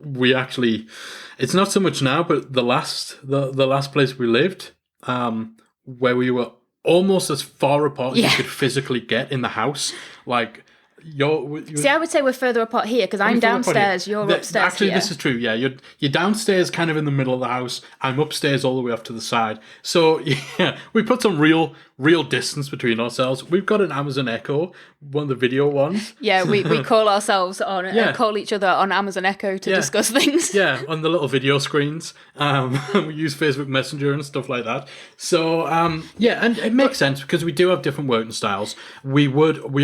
we actually, it's not so much now, but the last place we lived, where we were almost as far apart as you could physically get in the house, like, See, I would say we're further apart here because I'm downstairs, you're upstairs. Actually, this is true. Yeah, you're downstairs, kind of in the middle of the house. I'm upstairs, all the way off to the side. So yeah, we put some real distance between ourselves. We've got an Amazon Echo, one of the video ones. Yeah, we call ourselves call each other on Amazon Echo to discuss things. Yeah, on the little video screens. We use Facebook Messenger and stuff like that. So and it makes sense because we do have different working styles. We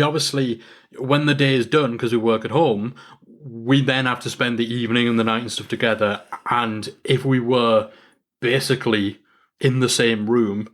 obviously, when the day is done, because we work at home, we then have to spend the evening and the night and stuff together. And if we were basically in the same room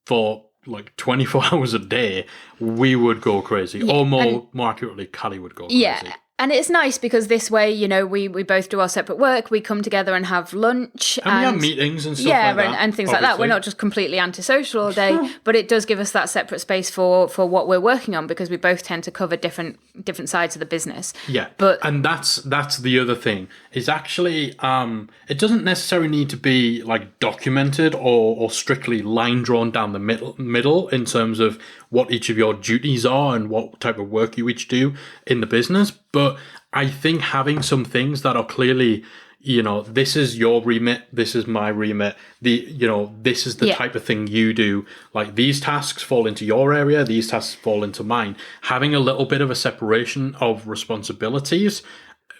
for like 24 hours a day, we would go crazy. Yeah, or more accurately, Callie would go crazy. Yeah. And it's nice because this way, we both do our separate work. We come together and have lunch. And we have meetings and stuff like that. And things like that. We're not just completely antisocial all day, but it does give us that separate space for what we're working on because we both tend to cover different sides of the business. Yeah, and that's the other thing. Is actually, it doesn't necessarily need to be like documented or strictly line drawn down the middle in terms of what each of your duties are and what type of work you each do in the business. But I think having some things that are clearly, this is your remit, this is my remit, this is the type of thing you do. Like these tasks fall into your area, these tasks fall into mine. Having a little bit of a separation of responsibilities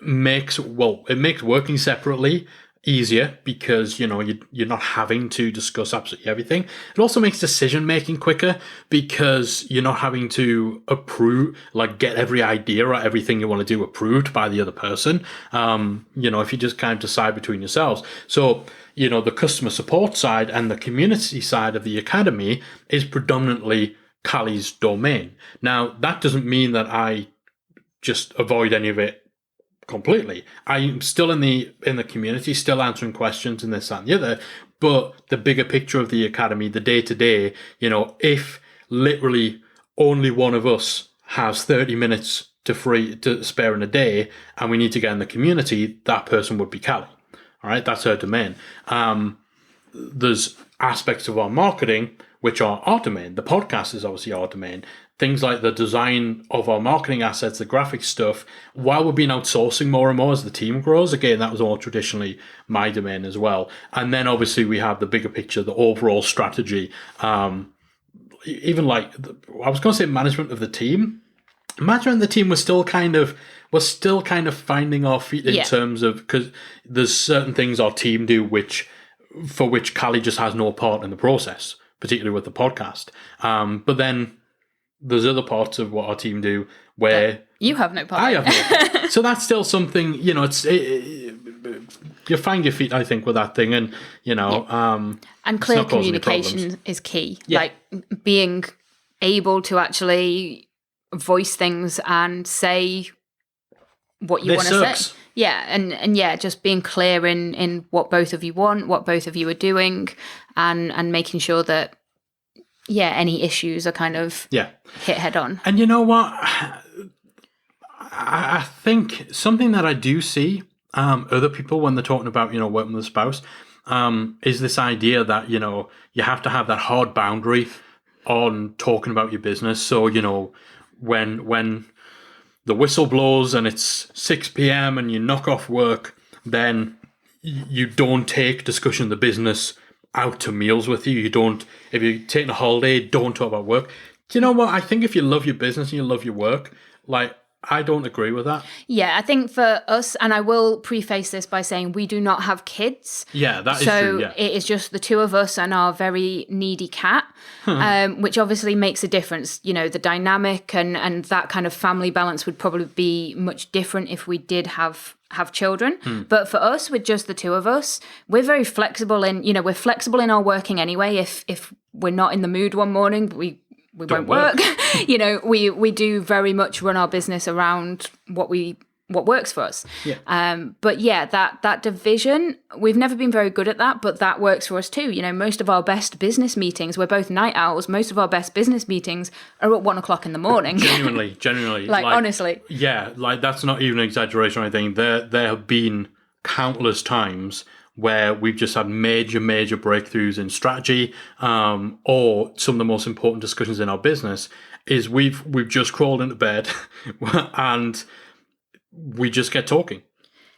makes working separately easier because you're not having to discuss absolutely everything. It also makes decision making quicker because you're not having to get every idea or everything you want to do approved by the other person. If you just kind of decide between yourselves. So the customer support side and the community side of the academy is predominantly Callie's domain. Now that doesn't mean that I just avoid any of it completely. I'm still in the community, still answering questions and this, that, and the other. But the bigger picture of the academy, the day to day, if literally only one of us has 30 minutes to spare in a day, and we need to get in the community, that person would be Callie. All right, that's her domain. There's aspects of our marketing which are our domain. The podcast is obviously our domain. Things like the design of our marketing assets, the graphic stuff, while we've been outsourcing more and more as the team grows, again, that was all traditionally my domain as well. And then obviously we have the bigger picture, the overall strategy. Even I was going to say management of the team. Management of the team was still kind of finding our feet in terms of, because there's certain things our team do for which Callie just has no part in the process, particularly with the podcast. But then there's other parts of what our team do where you have no part. I have no part. So that's still something, you find your feet, I think, with that thing, and and clear communication is key. Yeah. Like being able to actually voice things and say what you want to say. Yeah, and yeah, just being clear in what both of you want, what both of you are doing, and making sure that any issues are kind of hit head on. And you know what? I think something that I do see other people when they're talking about, working with a spouse, is this idea that, you have to have that hard boundary on talking about your business. So, when the whistle blows and it's 6 p.m. and you knock off work, then you don't take discussion of the business out to meals with you. You don't, if you're taking a holiday, don't talk about work. Do you know what? I think if you love your business and you love your work, I don't agree with that. Yeah, I think for us, and I will preface this by saying we do not have kids. Yeah, that is true. Yeah. So it is just the two of us and our very needy cat, which obviously makes a difference. The dynamic and that kind of family balance would probably be much different if we did have children. But for us, with just the two of us, we're very flexible we're flexible in our working anyway. If we're not in the mood one morning, we won't work. We do very much run our business around what works for us. Yeah. But yeah, that division, we've never been very good at that, but that works for us too. Most of our best business meetings, we're both night owls. Most of our best business meetings are at 1 o'clock in the morning. Genuinely. Honestly. Yeah, that's not even an exaggeration or anything. There have been countless times where we've just had major breakthroughs in strategy, or some of the most important discussions in our business is we've just crawled into bed and we just get talking,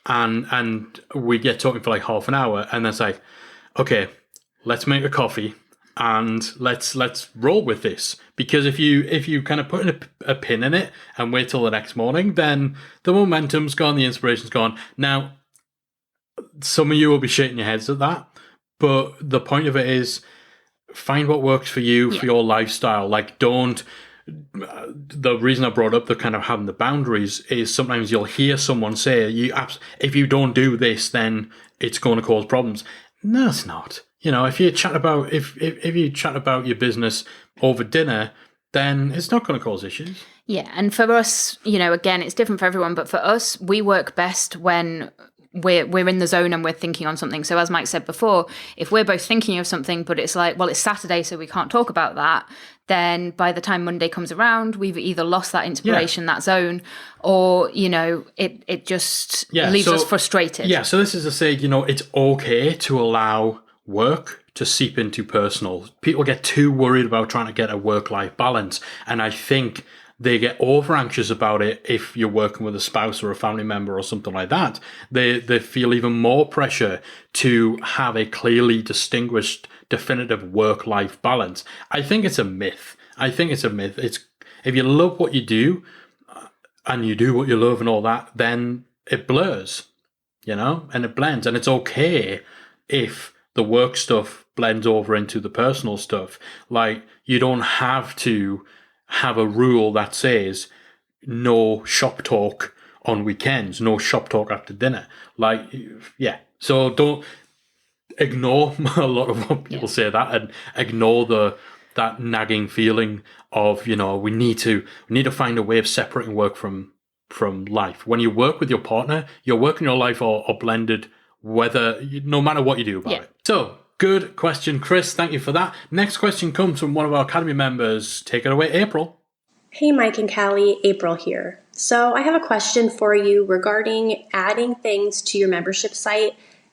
and we get talking for like half an hour, and then it's like, okay, let's make a coffee and let's roll with this. Because if you kind of put a pin in it and wait till the next morning, then the momentum's gone, the inspiration's gone. Now, some of you will be shaking your heads at that, but the point of it is find what works for you, for your lifestyle. The reason I brought up the kind of having the boundaries is sometimes you'll hear someone say, if you don't do this, then it's going to cause problems. No, it's not. If you chat about if you chat about your business over dinner, then it's not going to cause issues. Yeah, and for us, again, it's different for everyone, but for us, we work best when we're in the zone and we're thinking on something. So as Mike said before, if we're both thinking of something, but it's like, well, it's Saturday, so we can't talk about that, then by the time Monday comes around, we've either lost that inspiration, that zone, or, it just leaves us frustrated. Yeah, so this is to say, it's okay to allow work to seep into personal. People get too worried about trying to get a work-life balance, and I think they get over anxious about it if you're working with a spouse or a family member or something like that. They feel even more pressure to have a clearly distinguished, definitive work-life balance. I think it's a myth. It's if you love what you do and you do what you love and all that, then it blurs, and it blends. And it's okay if the work stuff blends over into the personal stuff. You don't have to have a rule that says no shop talk on weekends, no shop talk after dinner. So don't ignore a lot of what people say that, and ignore that nagging feeling of, we need to find a way of separating work from life. When you work with your partner, your work and your life are blended, no matter what you do about it. So, good question, Chris. Thank you for that. Next question comes from one of our Academy members. Take it away, April. Hey, Mike and Callie, April here. So I have a question for you regarding adding things to your membership site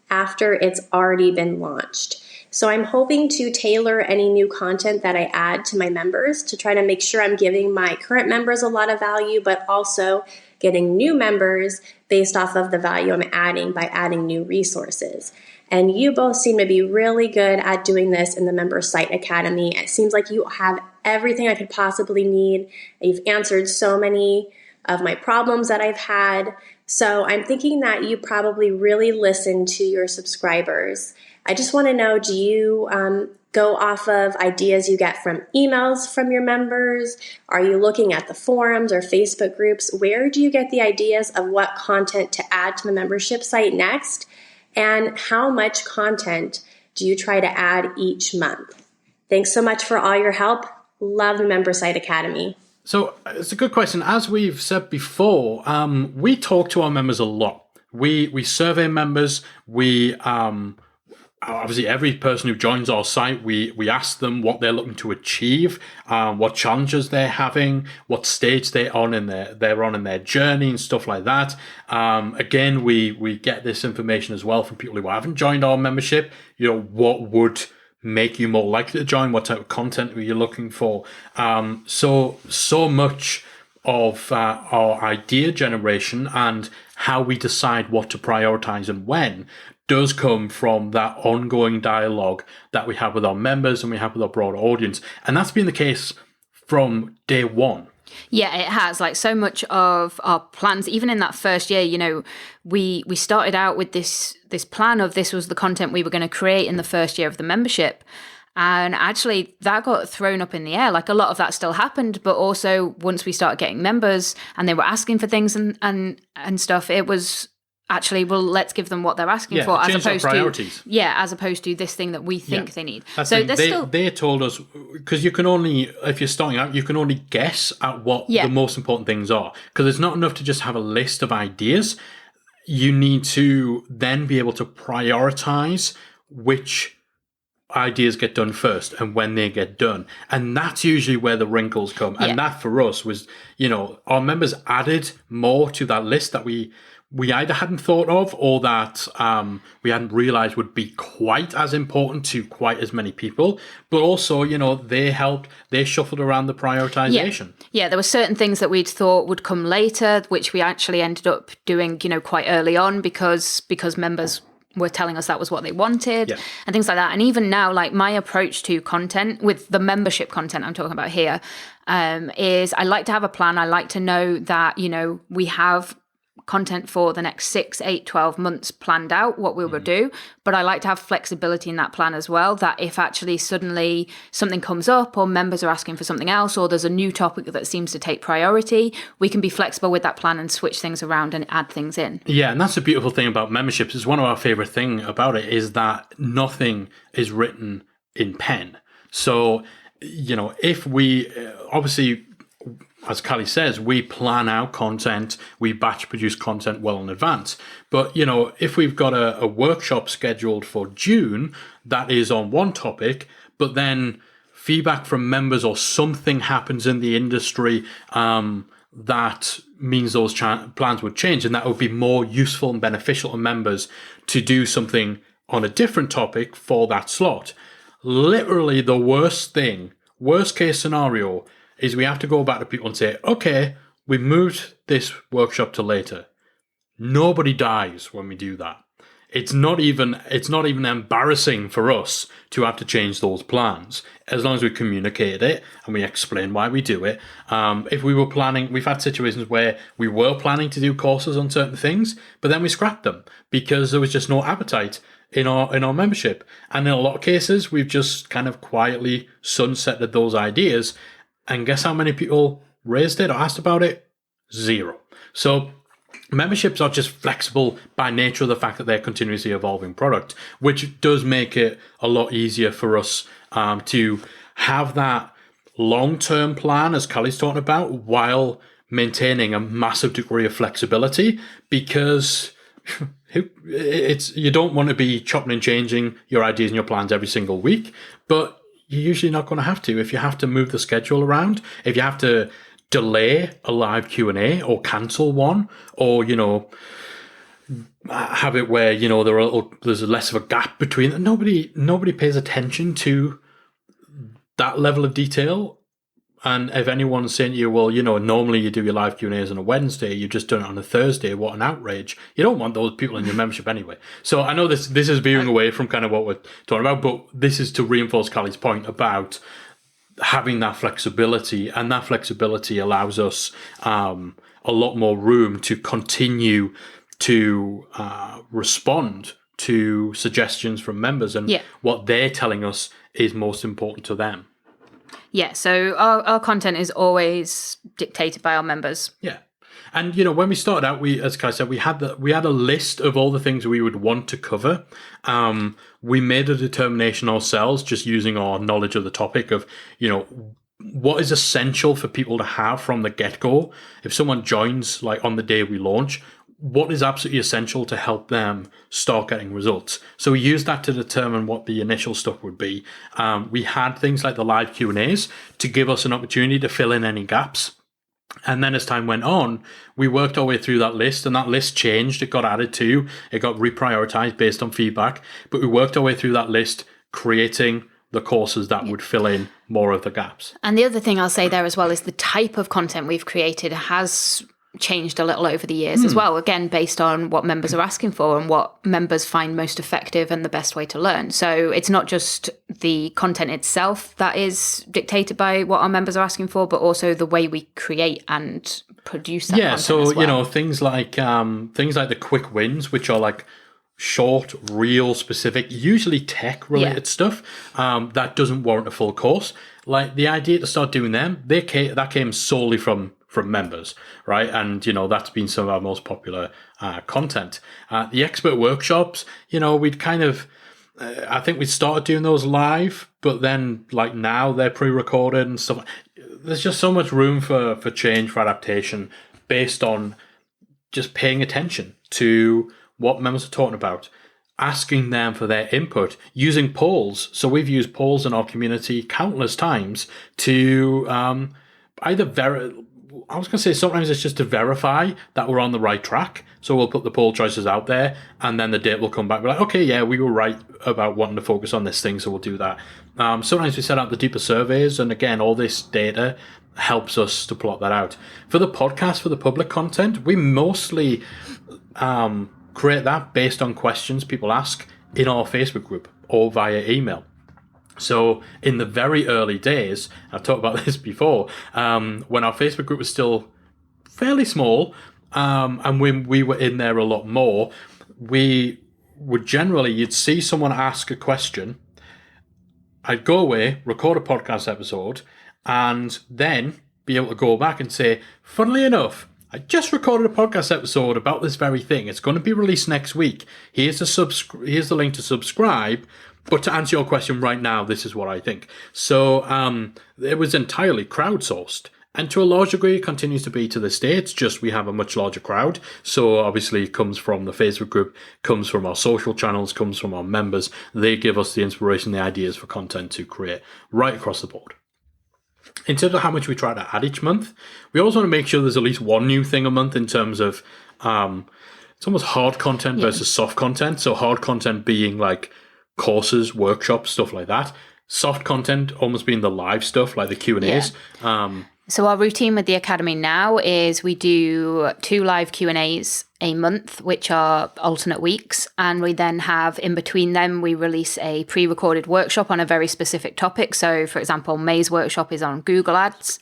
after it's already been launched. So I'm hoping to tailor any new content that I add to my members to try to make sure I'm giving my current members a lot of value, but also getting new members based off of the value I'm adding by adding new resources. And you both seem to be really good at doing this in the Member Site Academy. It seems like you have everything I could possibly need. You've answered so many of my problems that I've had. So I'm thinking that you probably really listen to your subscribers. I just want to know, do you go off of ideas you get from emails from your members? Are you looking at the forums or Facebook groups? Where do you get the ideas of what content to add to the membership site next? And how much content do you try to add each month? Thanks so much for all your help. Love the Member Site Academy. So it's a good question. As we've said before, we talk to our members a lot. We survey members. We obviously every person who joins our site, we ask them what they're looking to achieve, what challenges they're having, what stage they're on in their journey and stuff like that. Again, we get this information as well from people who haven't joined our membership. What would make you more likely to join? What type of content are you looking for? So much of our idea generation and how we decide what to prioritize and when does come from that ongoing dialogue that we have with our members and we have with our broader audience. And that's been the case from day one. Yeah, it has. Like, so much of our plans, even in that first year, we started out with this plan of this was the content we were going to create in the first year of the membership. And actually that got thrown up in the air. Like, a lot of that still happened, but also once we started getting members and they were asking for things and stuff, it was actually, well, let's give them what they're asking for, as opposed to this thing that we think they need. So they told us, because you can only, if you're starting out, you can only guess at what the most important things are, because it's not enough to just have a list of ideas. You need to then be able to prioritize which ideas get done first and when they get done. And that's usually where the wrinkles come. And that for us was, our members added more to that list that we either hadn't thought of or that we hadn't realized would be quite as important to quite as many people. But also, they shuffled around the prioritization. Yeah, there were certain things that we'd thought would come later, which we actually ended up doing, quite early on because members were telling us that was what they wanted and things like that. And even now, like, my approach to content with the membership content I'm talking about here is I like to have a plan. I like to know that, we have content for the next 6, 8, 12 months planned out, what we will do. But I like to have flexibility in that plan as well, that if actually suddenly something comes up or members are asking for something else or there's a new topic that seems to take priority, we can be flexible with that plan and switch things around and add things in. Yeah, and that's the beautiful thing about memberships. Is one of our favorite thing about it is that nothing is written in pen. So, if we obviously, as Callie says, we plan out content, we batch produce content well in advance. But, if we've got a workshop scheduled for June that is on one topic, but then feedback from members or something happens in the industry that means those plans would change, and that would be more useful and beneficial to members to do something on a different topic for that slot. Literally the worst case scenario is we have to go back to people and say, okay, we moved this workshop to later. Nobody dies when we do that. It's not even embarrassing for us to have to change those plans, as long as we communicate it and we explain why we do it. If we were planning, we've had situations where we were planning to do courses on certain things, but then we scrapped them because there was just no appetite in our membership. And in a lot of cases, we've just kind of quietly sunsetted those ideas. And guess how many people raised it or asked about it? 0. So memberships are just flexible by nature of the fact that they're continuously evolving product, which does make it a lot easier for us to have that long-term plan, as Callie's talking about, while maintaining a massive degree of flexibility, because you don't want to be chopping and changing your ideas and your plans every single week, but you're usually not going to have to. If you have to move the schedule around, if you have to delay a live Q&A or cancel one, or, have it where, there's less of a gap between them. Nobody pays attention to that level of detail. And if anyone's saying to you, well, normally you do your live Q&As on a Wednesday, you've just done it on a Thursday, what an outrage. You don't want those people in your membership anyway. So I know this is veering away from kind of what we're talking about, but this is to reinforce Callie's point about having that flexibility, and that flexibility allows us a lot more room to continue to respond to suggestions from members and what they're telling us is most important to them. Yeah, so our content is always dictated by our members. Yeah. And, when we started out, as Kai said, we had a list of all the things we would want to cover. We made a determination ourselves, just using our knowledge of the topic of, what is essential for people to have from the get-go. If someone joins like on the day we launch, what is absolutely essential to help them start getting results. So we used that to determine what the initial stuff would be. We had things like the live Q&As to give us an opportunity to fill in any gaps. And then as time went on, we worked our way through that list, and that list changed. It got added to, it got reprioritized based on feedback. But we worked our way through that list, creating the courses that would fill in more of the gaps. And the other thing I'll say there as well is the type of content we've created has changed a little over the years as well, again based on what members are asking for and what members find most effective and the best way to learn. So it's not just the content itself that is dictated by what our members are asking for, but also the way we create and produce that content so as well. things like the quick wins, which are like short, real, specific, usually tech related stuff that doesn't warrant a full course. Like the idea to start doing them, that came solely from members, right? And, that's been some of our most popular content. The expert workshops, we'd kind of, I think we started doing those live, but then like now they're pre-recorded and stuff. There's just so much room for change, for adaptation based on just paying attention to what members are talking about, asking them for their input, using polls. So we've used polls in our community countless times to I was going to say sometimes it's just to verify that we're on the right track. So we'll put the poll choices out there and then the date will come back. We're like, okay, yeah, we were right about wanting to focus on this thing, so we'll do that. Sometimes we set out the deeper surveys, and again, all this data helps us to plot that out. For the podcast, for the public content, we mostly create that based on questions people ask in our Facebook group or via email. So in the very early days, I've talked about this before, when our Facebook group was still fairly small, and when we were in there a lot more, we would generally, you'd see someone ask a question, I'd go away, record a podcast episode, and then be able to go back and say, funnily enough, I just recorded a podcast episode about this very thing. It's going to be released next week. Here's the link to subscribe. But to answer your question right now, this is what I think. So it was entirely crowdsourced. And to a large degree, it continues to be to this day. It's just we have a much larger crowd. So obviously it comes from the Facebook group, comes from our social channels, comes from our members. They give us the inspiration, the ideas for content to create right across the board. In terms of how much we try to add each month, we always want to make sure there's at least one new thing a month in terms of it's almost hard content versus soft content. So hard content being like courses, workshops, stuff like that. Soft content almost being the live stuff like the Q&As. So our routine with the Academy now is we do 2 live Q&As a month, which are alternate weeks. And we then have, in between them, we release a pre-recorded workshop on a very specific topic. So, for example, May's workshop is on Google Ads.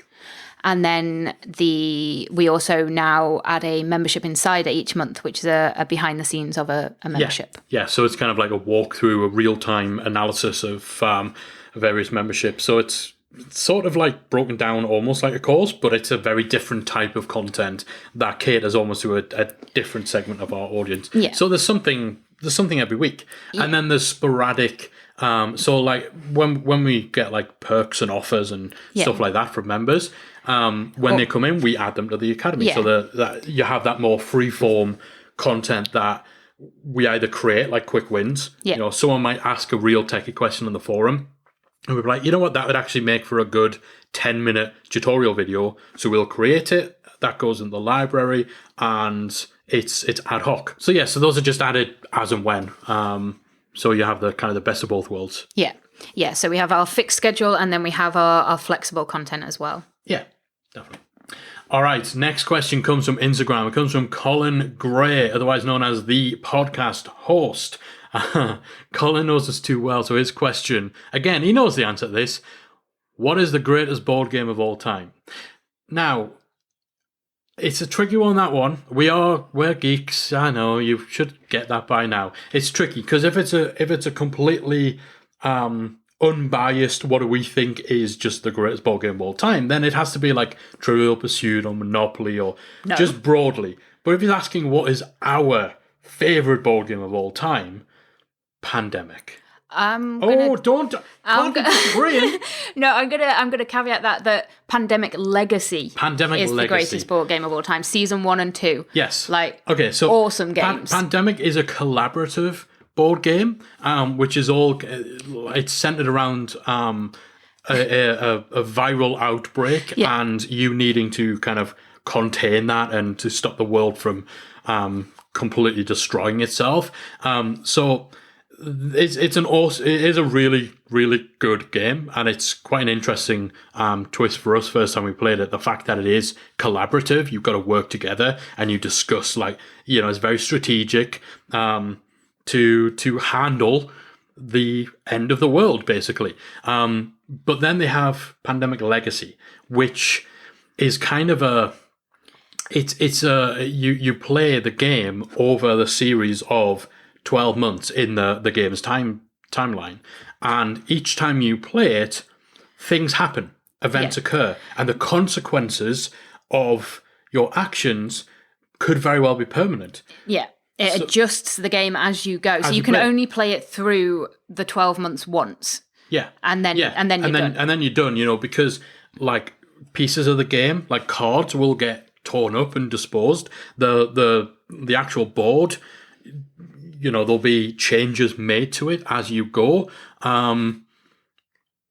And then we also now add a membership insider each month, which is a behind the scenes of a membership. Yeah, so it's kind of like a walkthrough, a real-time analysis of various memberships. So it's sort of like broken down almost like a course, but it's a very different type of content that caters almost to a different segment of our audience. Yeah. So there's something every week. Yeah. And then there's sporadic. So like when we get like perks and offers and stuff like that from members, when they come in, we add them to the Academy. So that you have that more free-form content that we either create, like quick wins. Someone might ask a real techie question on the forum, and we're like, you know what, that would actually make for a good 10-minute tutorial video. So we'll create it. That goes in the library, and it's ad hoc. So so those are just added as and when. So you have the kind of the best of both worlds. Yeah. So we have our fixed schedule, and then we have our flexible content as well. Yeah, definitely. All right, next question comes from Instagram. It comes from Colin Gray, otherwise known as the podcast host. Colin knows us too well, so his question, again, he knows the answer to this. What is the greatest board game of all time? Now, it's a tricky one, that one. We're geeks. I know, you should get that by now. It's tricky, because if it's a completely unbiased, what do we think is just the greatest board game of all time, then it has to be like Trivial Pursuit or Monopoly or just broadly. But if you're asking what is our favourite board game of all time, Pandemic. I'm Oh, gonna, can't be disagreeing. no, I'm gonna caveat that Pandemic Legacy is the greatest board game of all time. Season 1 and 2. Yes. Okay, so awesome games. Pandemic is a collaborative board game, which is all it's centered around a viral outbreak and you needing to kind of contain that and to stop the world from completely destroying itself. So it is a really, really good game, and it's quite an interesting twist for us first time we played it. The fact that it is collaborative, you've got to work together and you discuss, it's very strategic to handle the end of the world, basically. But then they have Pandemic Legacy, which is kind of you play the game over the series of 12 months in the game's timeline, and each time you play it, things happen, events occur, and the consequences of your actions could very well be permanent. It adjusts the game as you go, so you can only play it through the 12 months once. And then you're done. And then you're done, because pieces of the game, like cards, will get torn up and disposed. The actual board, there'll be changes made to it as you go.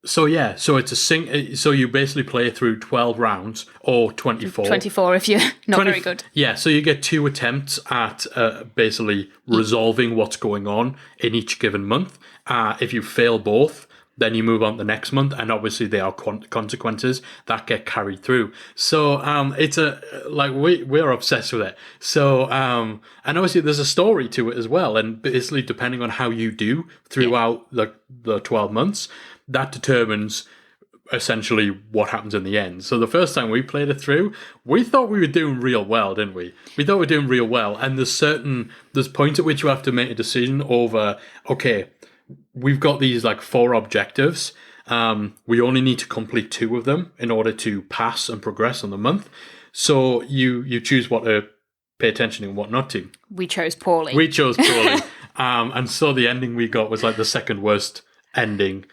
So it's so you basically play through 12 rounds or 24. 24 if you're not very good. Yeah, so you get 2 attempts at basically resolving what's going on in each given month. If you fail both, then you move on to the next month, and obviously there are consequences that get carried through. So we're obsessed with it. So and obviously there's a story to it as well, and basically depending on how you do throughout the 12 months, that determines essentially what happens in the end. So the first time we played it through, we thought we were doing real well, didn't we? We thought we were doing real well, and there's points at which you have to make a decision over, okay, we've got these 4 objectives. We only need to complete 2 of them in order to pass and progress on the month. So you choose what to pay attention to and what not to. We chose poorly. And so the ending we got was the second worst ending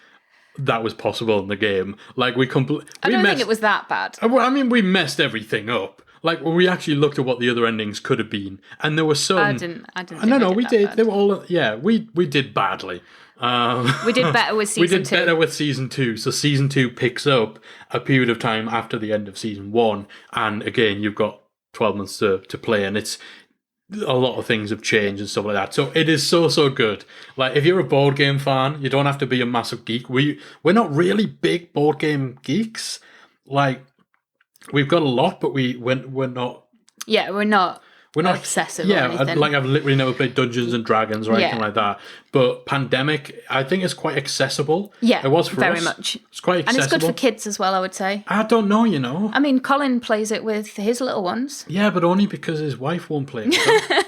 that was possible in the game. I don't think it was that bad. Well, I mean, we messed everything up. We actually looked at what the other endings could have been, and there were some. I didn't. No, we did. They were all. Yeah, we did badly. We did better with season 2. We did better with season 2. So season 2 picks up a period of time after the end of season 1, and again, you've got 12 months to play, and it's a lot of things have changed and stuff like that. So it is so good. If you're a board game fan, you don't have to be a massive geek. We're not really big board game geeks. We've got a lot, but we're not. Yeah, we're not obsessive. Yeah, or anything. I've literally never played Dungeons and Dragons or anything like that. But Pandemic, I think, is quite accessible. Yeah, it was for very us. Much. It's quite accessible, and it's good for kids as well, I would say. I don't know, I mean, Colin plays it with his little ones. Yeah, but only because his wife won't play it.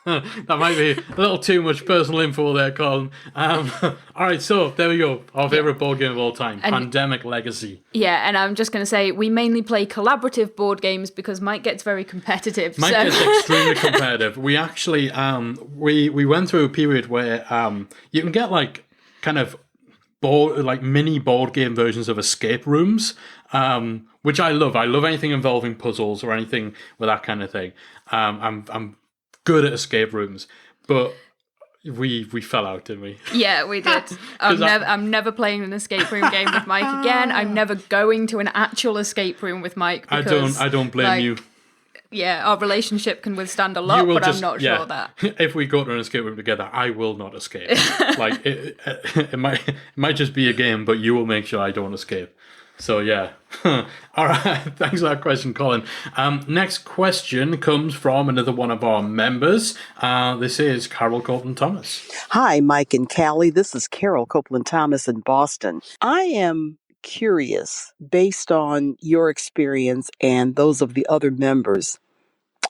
That might be a little too much personal info there, Colin. All right, so there we go. Our favourite board game of all time, Pandemic Legacy. Yeah, and I'm just going to say we mainly play collaborative board games because Mike gets very competitive. Mike gets extremely competitive. We actually we went through a period where you can get kind of mini board game versions of escape rooms, which I love. I love anything involving puzzles or anything with that kind of thing. I'm good at escape rooms, but we fell out, didn't we? Yeah, we did. I'm never playing an escape room game with Mike again. I'm never going to an actual escape room with Mike. Because, I don't blame you. Yeah, our relationship can withstand a lot, but I'm not sure that. If we go to an escape room together, I will not escape. It might just be a game, but you will make sure I don't escape. So yeah. All right. Thanks for that question, Colin. Next question comes from another one of our members. This is Carol Copeland-Thomas. Hi, Mike and Callie. This is Carol Copeland-Thomas in Boston. I am curious, based on your experience and those of the other members,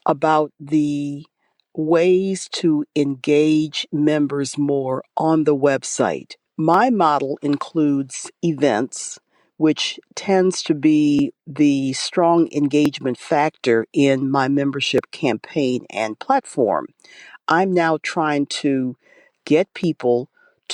about the ways to engage members more on the website. My model includes events, which tends to be the strong engagement factor in my membership campaign and platform. I'm now trying to get people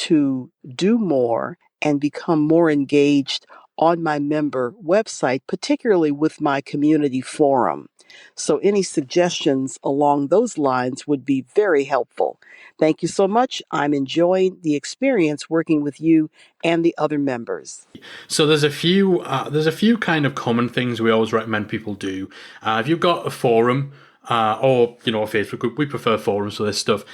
to do more and become more engaged on my member website, particularly with my community forum. So any suggestions along those lines would be very helpful. Thank you so much. I'm enjoying the experience working with you and the other members. So there's a few kind of common things we always recommend people do. If you've got a forum or a Facebook group, we prefer forums for this stuff.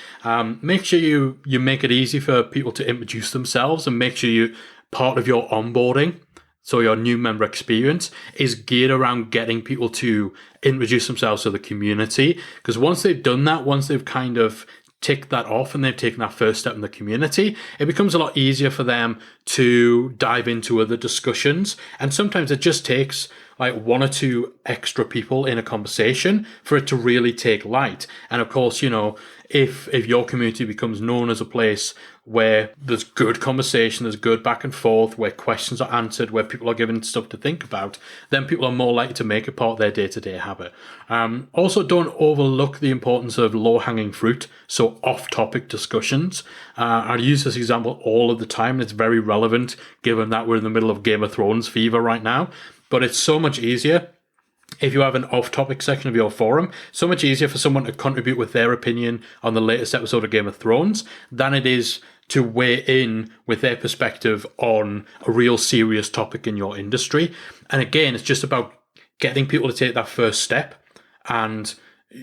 Make sure you make it easy for people to introduce themselves, and make sure you part of your onboarding. So your new member experience is geared around getting people to introduce themselves to the community. Because once they've done that, once they've kind of ticked that off and they've taken that first step in the community, it becomes a lot easier for them to dive into other discussions. And sometimes it just takes like one or two extra people in a conversation for it to really take light. And of course, if your community becomes known as a place where there's good conversation, there's good back and forth, where questions are answered, where people are given stuff to think about, then people are more likely to make it part of their day-to-day habit. Also, don't overlook the importance of low-hanging fruit, so off-topic discussions. I use this example all of the time, and it's very relevant given that we're in the middle of Game of Thrones fever right now. But it's so much easier if you have an off-topic section of your forum, so much easier for someone to contribute with their opinion on the latest episode of Game of Thrones than it is to weigh in with their perspective on a real serious topic in your industry. And again, it's just about getting people to take that first step, and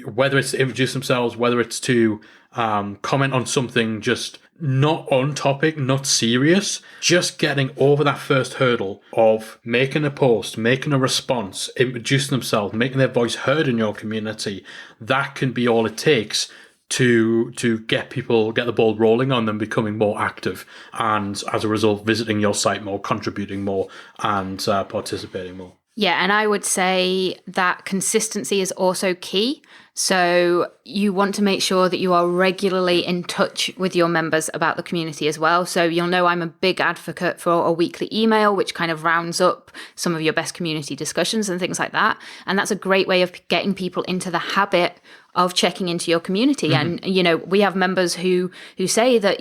whether it's to introduce themselves, whether it's to comment on something just not on topic, not serious, just getting over that first hurdle of making a post, making a response, introducing themselves, making their voice heard in your community. That can be all it takes to get the ball rolling on them becoming more active, and as a result visiting your site more, contributing more, and participating more. Yeah, and I would say that consistency is also key. So you want to make sure that you are regularly in touch with your members about the community as well. So you'll know I'm a big advocate for a weekly email, which kind of rounds up some of your best community discussions and things like that. And that's a great way of getting people into the habit of checking into your community. Mm-hmm. And, we have members who say that,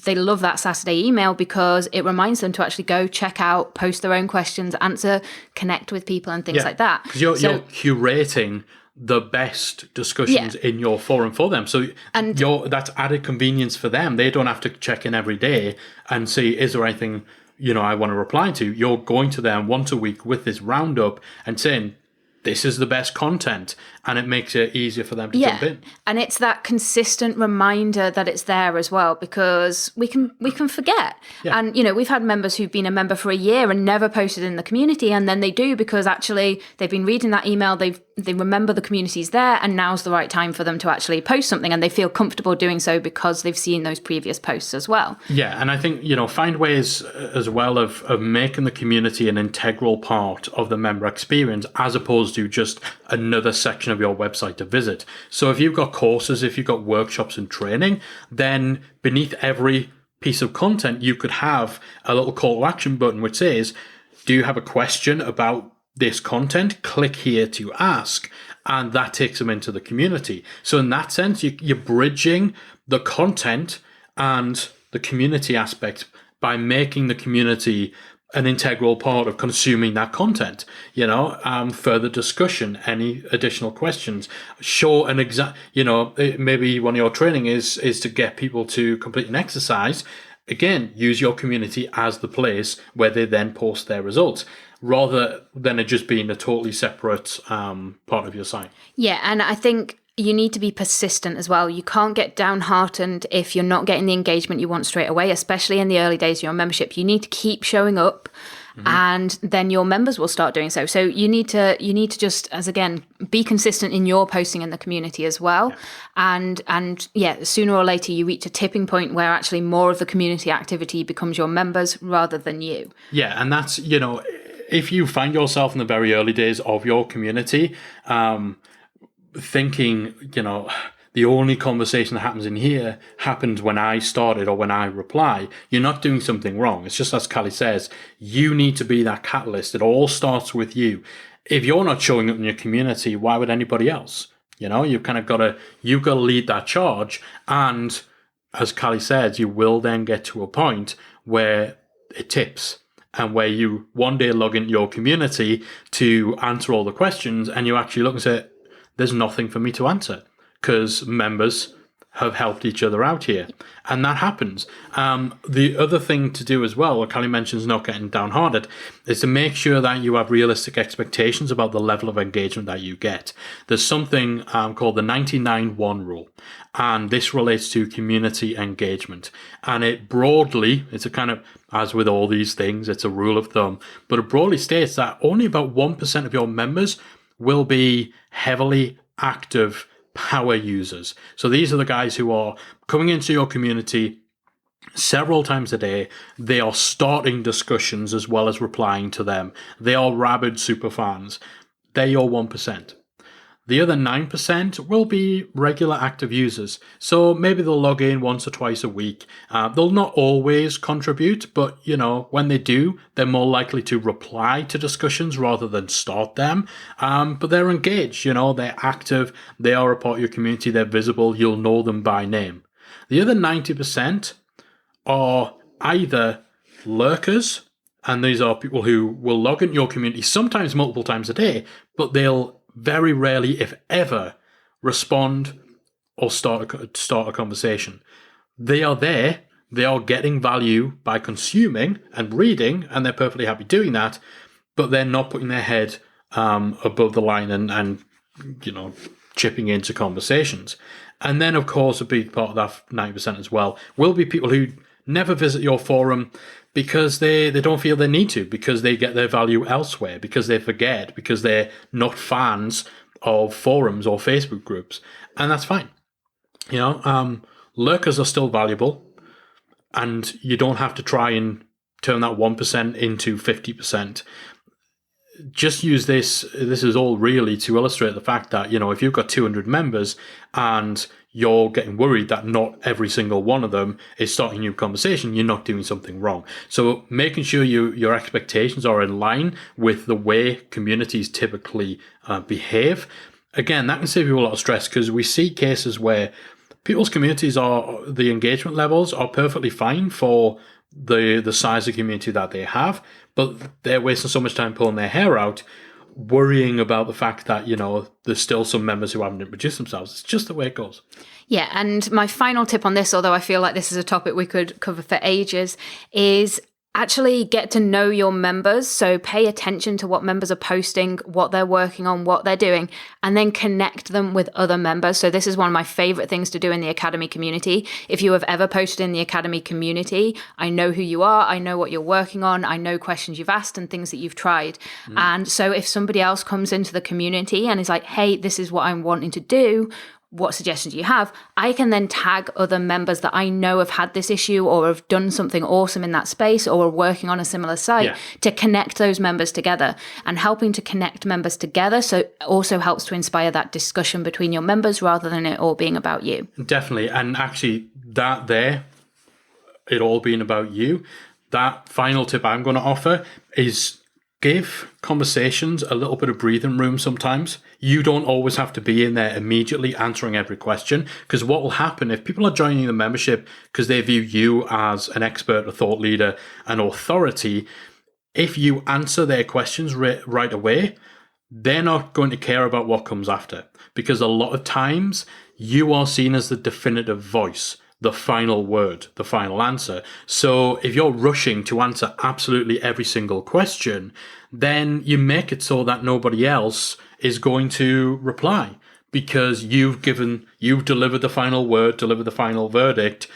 they love that Saturday email because it reminds them to actually go check out, post their own questions, answer, connect with people and things like that. Because you're curating the best discussions in your forum for them. So that's added convenience for them. They don't have to check in every day and see, is there anything, I want to reply to? You're going to them once a week with this roundup and saying, this is the best content, and it makes it easier for them to jump in. And it's that consistent reminder that it's there as well, because we can forget. Yeah. And we've had members who've been a member for a year and never posted in the community, and then they do because actually they've been reading that email, they remember the community's there, and now's the right time for them to actually post something, and they feel comfortable doing so because they've seen those previous posts as well. Yeah, and I think find ways as well of making the community an integral part of the member experience, as opposed to just another section of your website to visit. So if you've got courses, if you've got workshops and training, then beneath every piece of content you could have a little call to action button which says, do you have a question about this content? Click here to ask, and that takes them into the community. So in that sense, you're bridging the content and the community aspect by making the community an integral part of consuming that content. Further discussion, any additional questions, show an maybe one of your training is to get people to complete an exercise. Again, use your community as the place where they then post their results, rather than it just being a totally separate part of your site. Yeah, and I think you need to be persistent as well. You can't get downhearted if you're not getting the engagement you want straight away, especially in the early days of your membership. You need to keep showing up, and then your members will start doing so. So you need to just, as again, be consistent in your posting in the community as well. Yeah. And sooner or later you reach a tipping point where actually more of the community activity becomes your members rather than you. Yeah, and that's, if you find yourself in the very early days of your community, thinking, the only conversation that happens in here happens when I started or when I reply, you're not doing something wrong. It's just as Callie says, you need to be that catalyst. It all starts with you. If you're not showing up in your community, why would anybody else? You've kind of got to lead that charge. And as Callie said, you will then get to a point where it tips and where you one day log into your community to answer all the questions and you actually look and say, there's nothing for me to answer because members have helped each other out here. And that happens. The other thing to do as well, what Callie mentions not getting downhearted, is to make sure that you have realistic expectations about the level of engagement that you get. There's something called the 99-1 rule. And this relates to community engagement. And it broadly, it's a kind of, as with all these things, it's a rule of thumb, but it broadly states that only about 1% of your members will be heavily active power users. So these are the guys who are coming into your community several times a day. They are starting discussions as well as replying to them. They are rabid super fans. They're your 1%. The other 9% will be regular active users. So maybe they'll log in once or twice a week. They'll not always contribute, but when they do, they're more likely to reply to discussions rather than start them. But they're engaged, they're active, they are a part of your community, they're visible, you'll know them by name. The other 90% are either lurkers, and these are people who will log into your community sometimes multiple times a day, but they'll very rarely, if ever, respond or start a conversation. They are there, they are getting value by consuming and reading, and they're perfectly happy doing that, but they're not putting their head above the line and chipping into conversations. And then, of course, a big part of that 90% as well will be people who never visit your forum because they don't feel they need to, because they get their value elsewhere, because they forget, because they're not fans of forums or Facebook groups. And that's fine. Lurkers are still valuable, and you don't have to try and turn that 1% into 50%. Just use this is all really to illustrate the fact that, if you've got 200 members and you're getting worried that not every single one of them is starting a new conversation, you're not doing something wrong. So making sure your expectations are in line with the way communities typically behave. Again, that can save you a lot of stress, because we see cases where people's communities the engagement levels are perfectly fine for the size of community that they have, but they're wasting so much time pulling their hair out, worrying about the fact that, there's still some members who haven't introduced themselves. It's just the way it goes. Yeah, and my final tip on this, although I feel like this is a topic we could cover for ages, is actually get to know your members. So pay attention to what members are posting, what they're working on, what they're doing, and then connect them with other members. So this is one of my favorite things to do in the Academy community. If you have ever posted in the Academy community, I know who you are, I know what you're working on, I know questions you've asked and things that you've tried. And so if somebody else comes into the community and is like, hey, this is what I'm wanting to do, what suggestions you have, I can then tag other members that I know have had this issue or have done something awesome in that space or are working on a similar site to connect those members together. And helping to connect members together so also helps to inspire that discussion between your members rather than it all being about you. Definitely. And actually it all being about you, that final tip I'm going to offer is give conversations a little bit of breathing room sometimes. You don't always have to be in there immediately answering every question, because what will happen if people are joining the membership because they view you as an expert, a thought leader, an authority, if you answer their questions right away, they're not going to care about what comes after, because a lot of times you are seen as the definitive voice, the final word, the final answer. So if you're rushing to answer absolutely every single question, then you make it so that nobody else is going to reply, because you've delivered the final word, delivered the final verdict,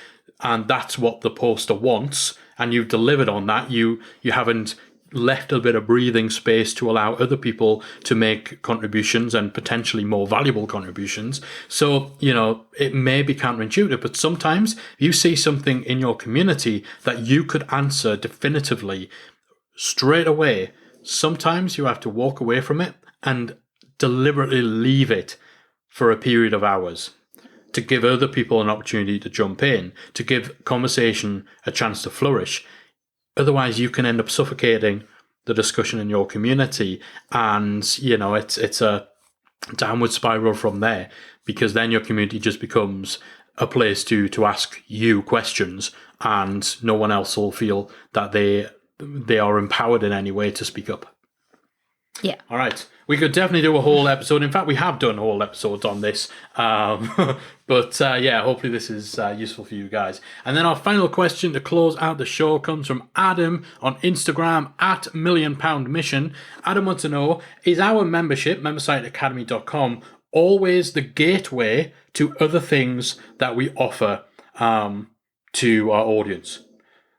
and that's what the poster wants, and you've delivered on that. You haven't left a bit of breathing space to allow other people to make contributions and potentially more valuable contributions. So, it may be counterintuitive, but sometimes you see something in your community that you could answer definitively straight away. Sometimes you have to walk away from it and deliberately leave it for a period of hours to give other people an opportunity to jump in, to give conversation a chance to flourish. Otherwise, you can end up suffocating the discussion in your community, and it's a downward spiral from there, because then your community just becomes a place to ask you questions, and no one else will feel that they are empowered in any way to speak up. Yeah. All right. We could definitely do a whole episode. In fact, we have done whole episodes on this. But yeah, hopefully this is useful for you guys. And then our final question to close out the show comes from Adam on Instagram at @millionpoundmission. Adam wants to know, is our membership, membersiteacademy.com, always the gateway to other things that we offer to our audience?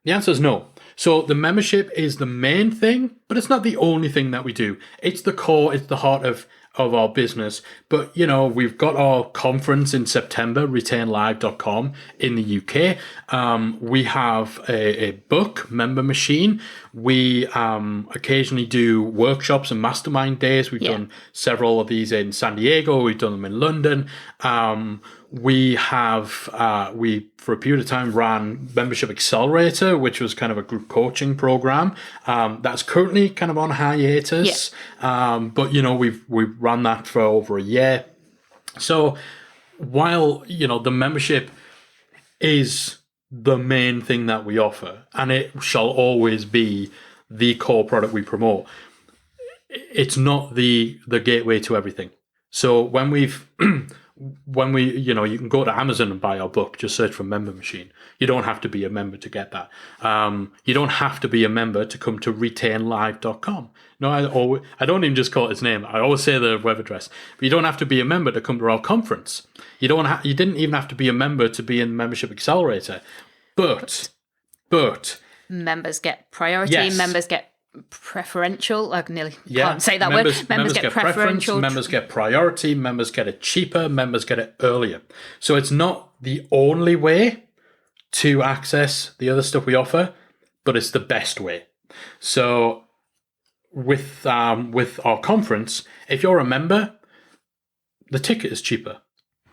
The answer is no. So the membership is the main thing, but it's not the only thing that we do. It's the core, it's the heart of our business. But, you know, we've got our conference in September, retainlive.com in the UK. We have a book, Member Machine. We occasionally do workshops and mastermind days. We've done several of these in San Diego. We've done them in London. We have, for a period of time, ran Membership Accelerator, which was kind of a group coaching program. That's currently kind of on hiatus. But, you know, we've run that for over a year. So while, you know, the membership is the main thing that we offer, and it shall always be the core product we promote, it's not the gateway to everything. So when we, you know, you can go to Amazon and buy our book, just search for Member Machine. You don't have to be a member to get that. You don't have to be a member to come to retainlive.com. No, I don't even just call it its name. I always say the web address. But you don't have to be a member to come to our conference. You didn't even have to be a member to be in Membership Accelerator. But members get priority. Yes. Members get preferential. I nearly can't say that word. Members get preferential. Members get priority. Members get it cheaper. Members get it earlier. So it's not the only way to access the other stuff we offer, but it's the best way. So with our conference, if you're a member, the ticket is cheaper.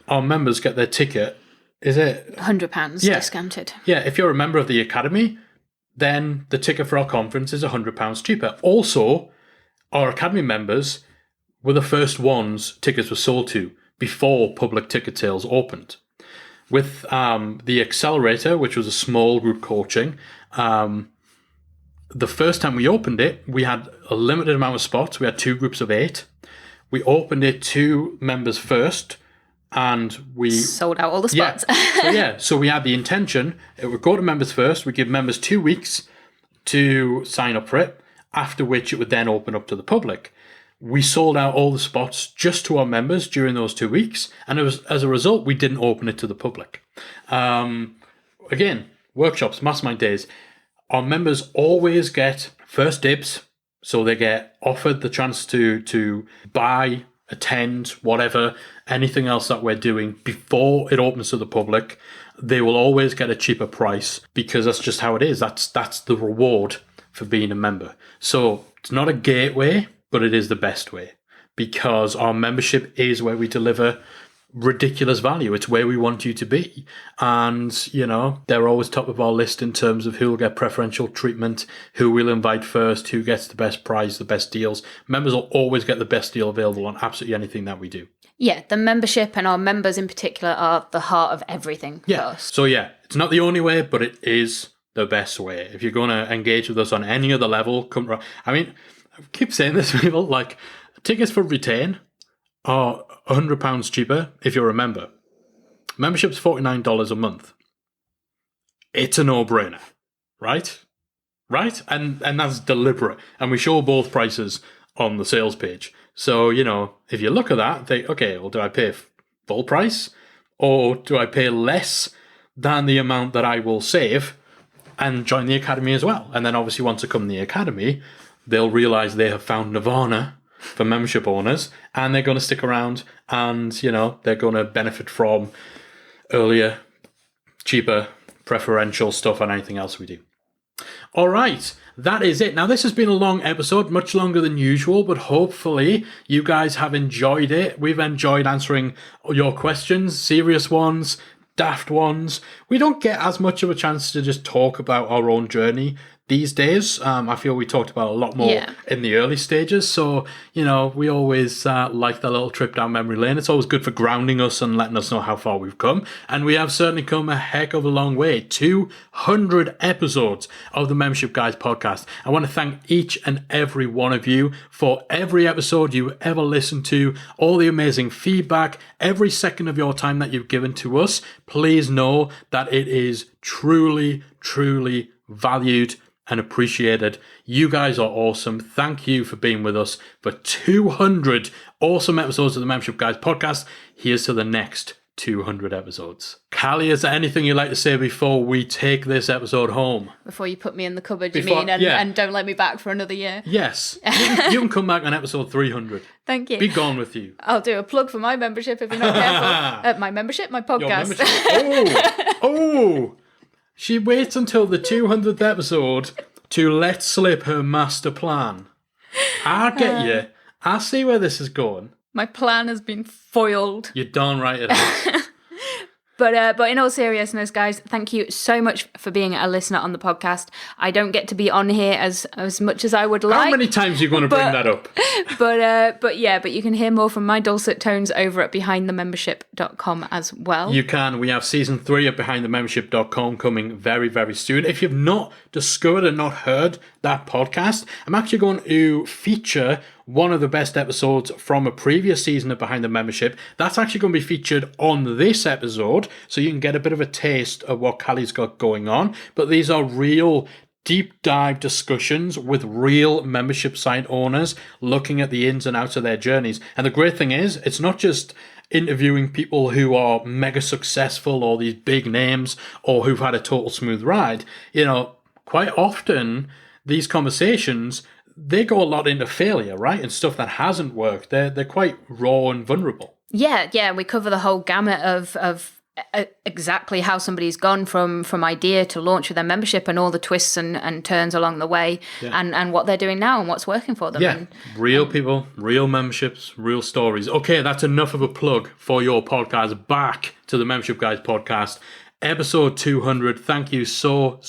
Our members get their ticket. Is it £100 discounted? Yeah, if you're a member of the Academy, then the ticket for our conference is £100 cheaper. Also, our Academy members were the first ones tickets were sold to before public ticket sales opened. With the Accelerator, which was a small group coaching, the first time we opened it, we had a limited amount of spots. We had 2 groups of 8. We opened it to members first, and we sold out all the spots. So we had the intention, it would go to members first, we'd give members 2 weeks to sign up for it, after which it would then open up to the public. We sold out all the spots just to our members during those 2 weeks, and as a result, we didn't open it to the public. Again, workshops, mastermind days, our members always get first dibs, so they get offered the chance to buy, attend, whatever, anything else that we're doing before it opens to the public. They will always get a cheaper price because that's just how it is. That's the reward for being a member. So it's not a gateway, but it is the best way, because our membership is where we deliver ridiculous value. It's where we want you to be. And, you know, they're always top of our list in terms of who will get preferential treatment, who we'll invite first, who gets the best price, the best deals. Members will always get the best deal available on absolutely anything that we do. Yeah, the membership and our members in particular are the heart of everything for us. So yeah, it's not the only way, but it is the best way. If you're going to engage with us on any other level, come. I mean, I keep saying this, people, like, tickets for Retain are £100 cheaper if you're a member. Membership's $49 a month. It's a no-brainer, right? Right? And that's deliberate. And we show both prices on the sales page. So, you know, if you look at that, think, okay, well, do I pay full price? Or do I pay less than the amount that I will save and join the Academy as well? And then obviously once they come to the Academy, they'll realize they have found nirvana for membership owners, and they're going to stick around, and, you know, they're going to benefit from earlier, cheaper, preferential stuff and anything else we do. All right, that is it. Now, this has been a long episode, much longer than usual, but hopefully you guys have enjoyed it. We've enjoyed answering your questions, serious ones, daft ones. We don't get as much of a chance to just talk about our own journey. these days. I feel we talked about a lot more in the early stages. So, we always like that little trip down memory lane. It's always good for grounding us and letting us know how far we've come. And we have certainly come a heck of a long way. 200 episodes of the Membership Guys podcast. I want to thank each and every one of you for every episode you ever listened to, all the amazing feedback, every second of your time that you've given to us. Please know that it is truly, truly valued and appreciated. You guys are awesome. Thank you for being with us for 200 awesome episodes of the Membership Guys podcast. Here's to the next 200 episodes. Callie, is there anything you'd like to say before we take this episode home? Before you put me in the cupboard, and don't let me back for another year? Yes. You can come back on episode 300. Thank you. Be gone with you. I'll do a plug for my membership if you're not careful. My membership, my podcast. Your membership. She waits until the 200th episode to let slip her master plan. I get you. I see where this is going. My plan has been foiled. You're darn right it has. But in all seriousness, guys, thank you so much for being a listener on the podcast. I don't get to be on here as much as I would like. How many times are you going to bring that up? But you can hear more from my dulcet tones over at behindthemembership.com as well. You can. We have season 3 of behindthemembership.com coming very, very soon. If you've not discovered and not heard that podcast, I'm actually going to feature one of the best episodes from a previous season of Behind the Membership. That's actually going to be featured on this episode, so you can get a bit of a taste of what Callie's got going on. But these are real deep dive discussions with real membership site owners looking at the ins and outs of their journeys. And the great thing is, it's not just interviewing people who are mega successful or these big names or who've had a total smooth ride. Quite often these conversations, they go a lot into failure, right? And stuff that hasn't worked. They're quite raw and vulnerable. Yeah. We cover the whole gamut of exactly how somebody's gone from idea to launch with their membership and all the twists and turns along the way, and what they're doing now and what's working for them. Yeah, real people, real memberships, real stories. Okay, that's enough of a plug for your podcast. Back to the Membership Guys podcast. Episode 200. Thank you so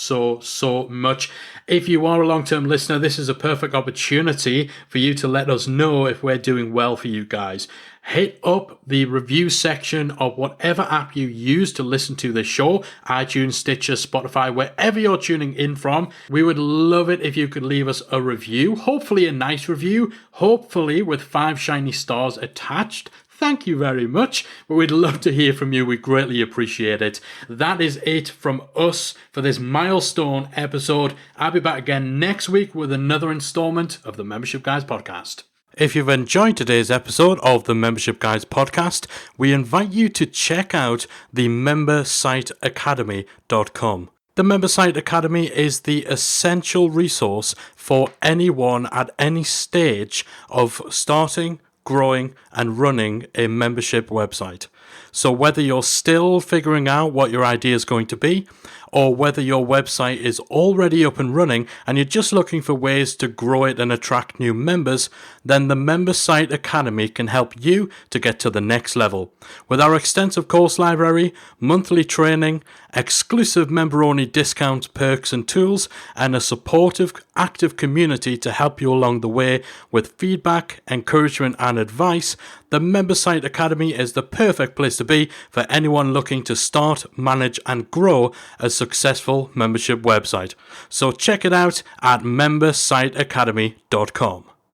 much. If you are a long-term listener, this is a perfect opportunity for you to let us know if we're doing well for you guys. Hit up the review section of whatever app you use to listen to this show, iTunes, Stitcher, Spotify, wherever you're tuning in from. We would love it if you could leave us a review, hopefully a nice review, hopefully with 5 shiny stars attached. Thank you very much, but we'd love to hear from you. We greatly appreciate it. That is it from us for this milestone episode. I'll be back again next week with another installment of the Membership Guys podcast. If you've enjoyed today's episode of the Membership Guys podcast, we invite you to check out the membersiteacademy.com. The Member Site Academy is the essential resource for anyone at any stage of starting, growing and running a membership website. So whether you're still figuring out what your idea is going to be, or whether your website is already up and running and you're just looking for ways to grow it and attract new members, then the Member Site Academy can help you to get to the next level. With our extensive course library, monthly training, exclusive member-only discounts, perks and tools, and a supportive, active community to help you along the way with feedback, encouragement and advice, the Member Site Academy is the perfect place to be for anyone looking to start, manage and grow a successful membership website. So check it out at membersiteacademy.com.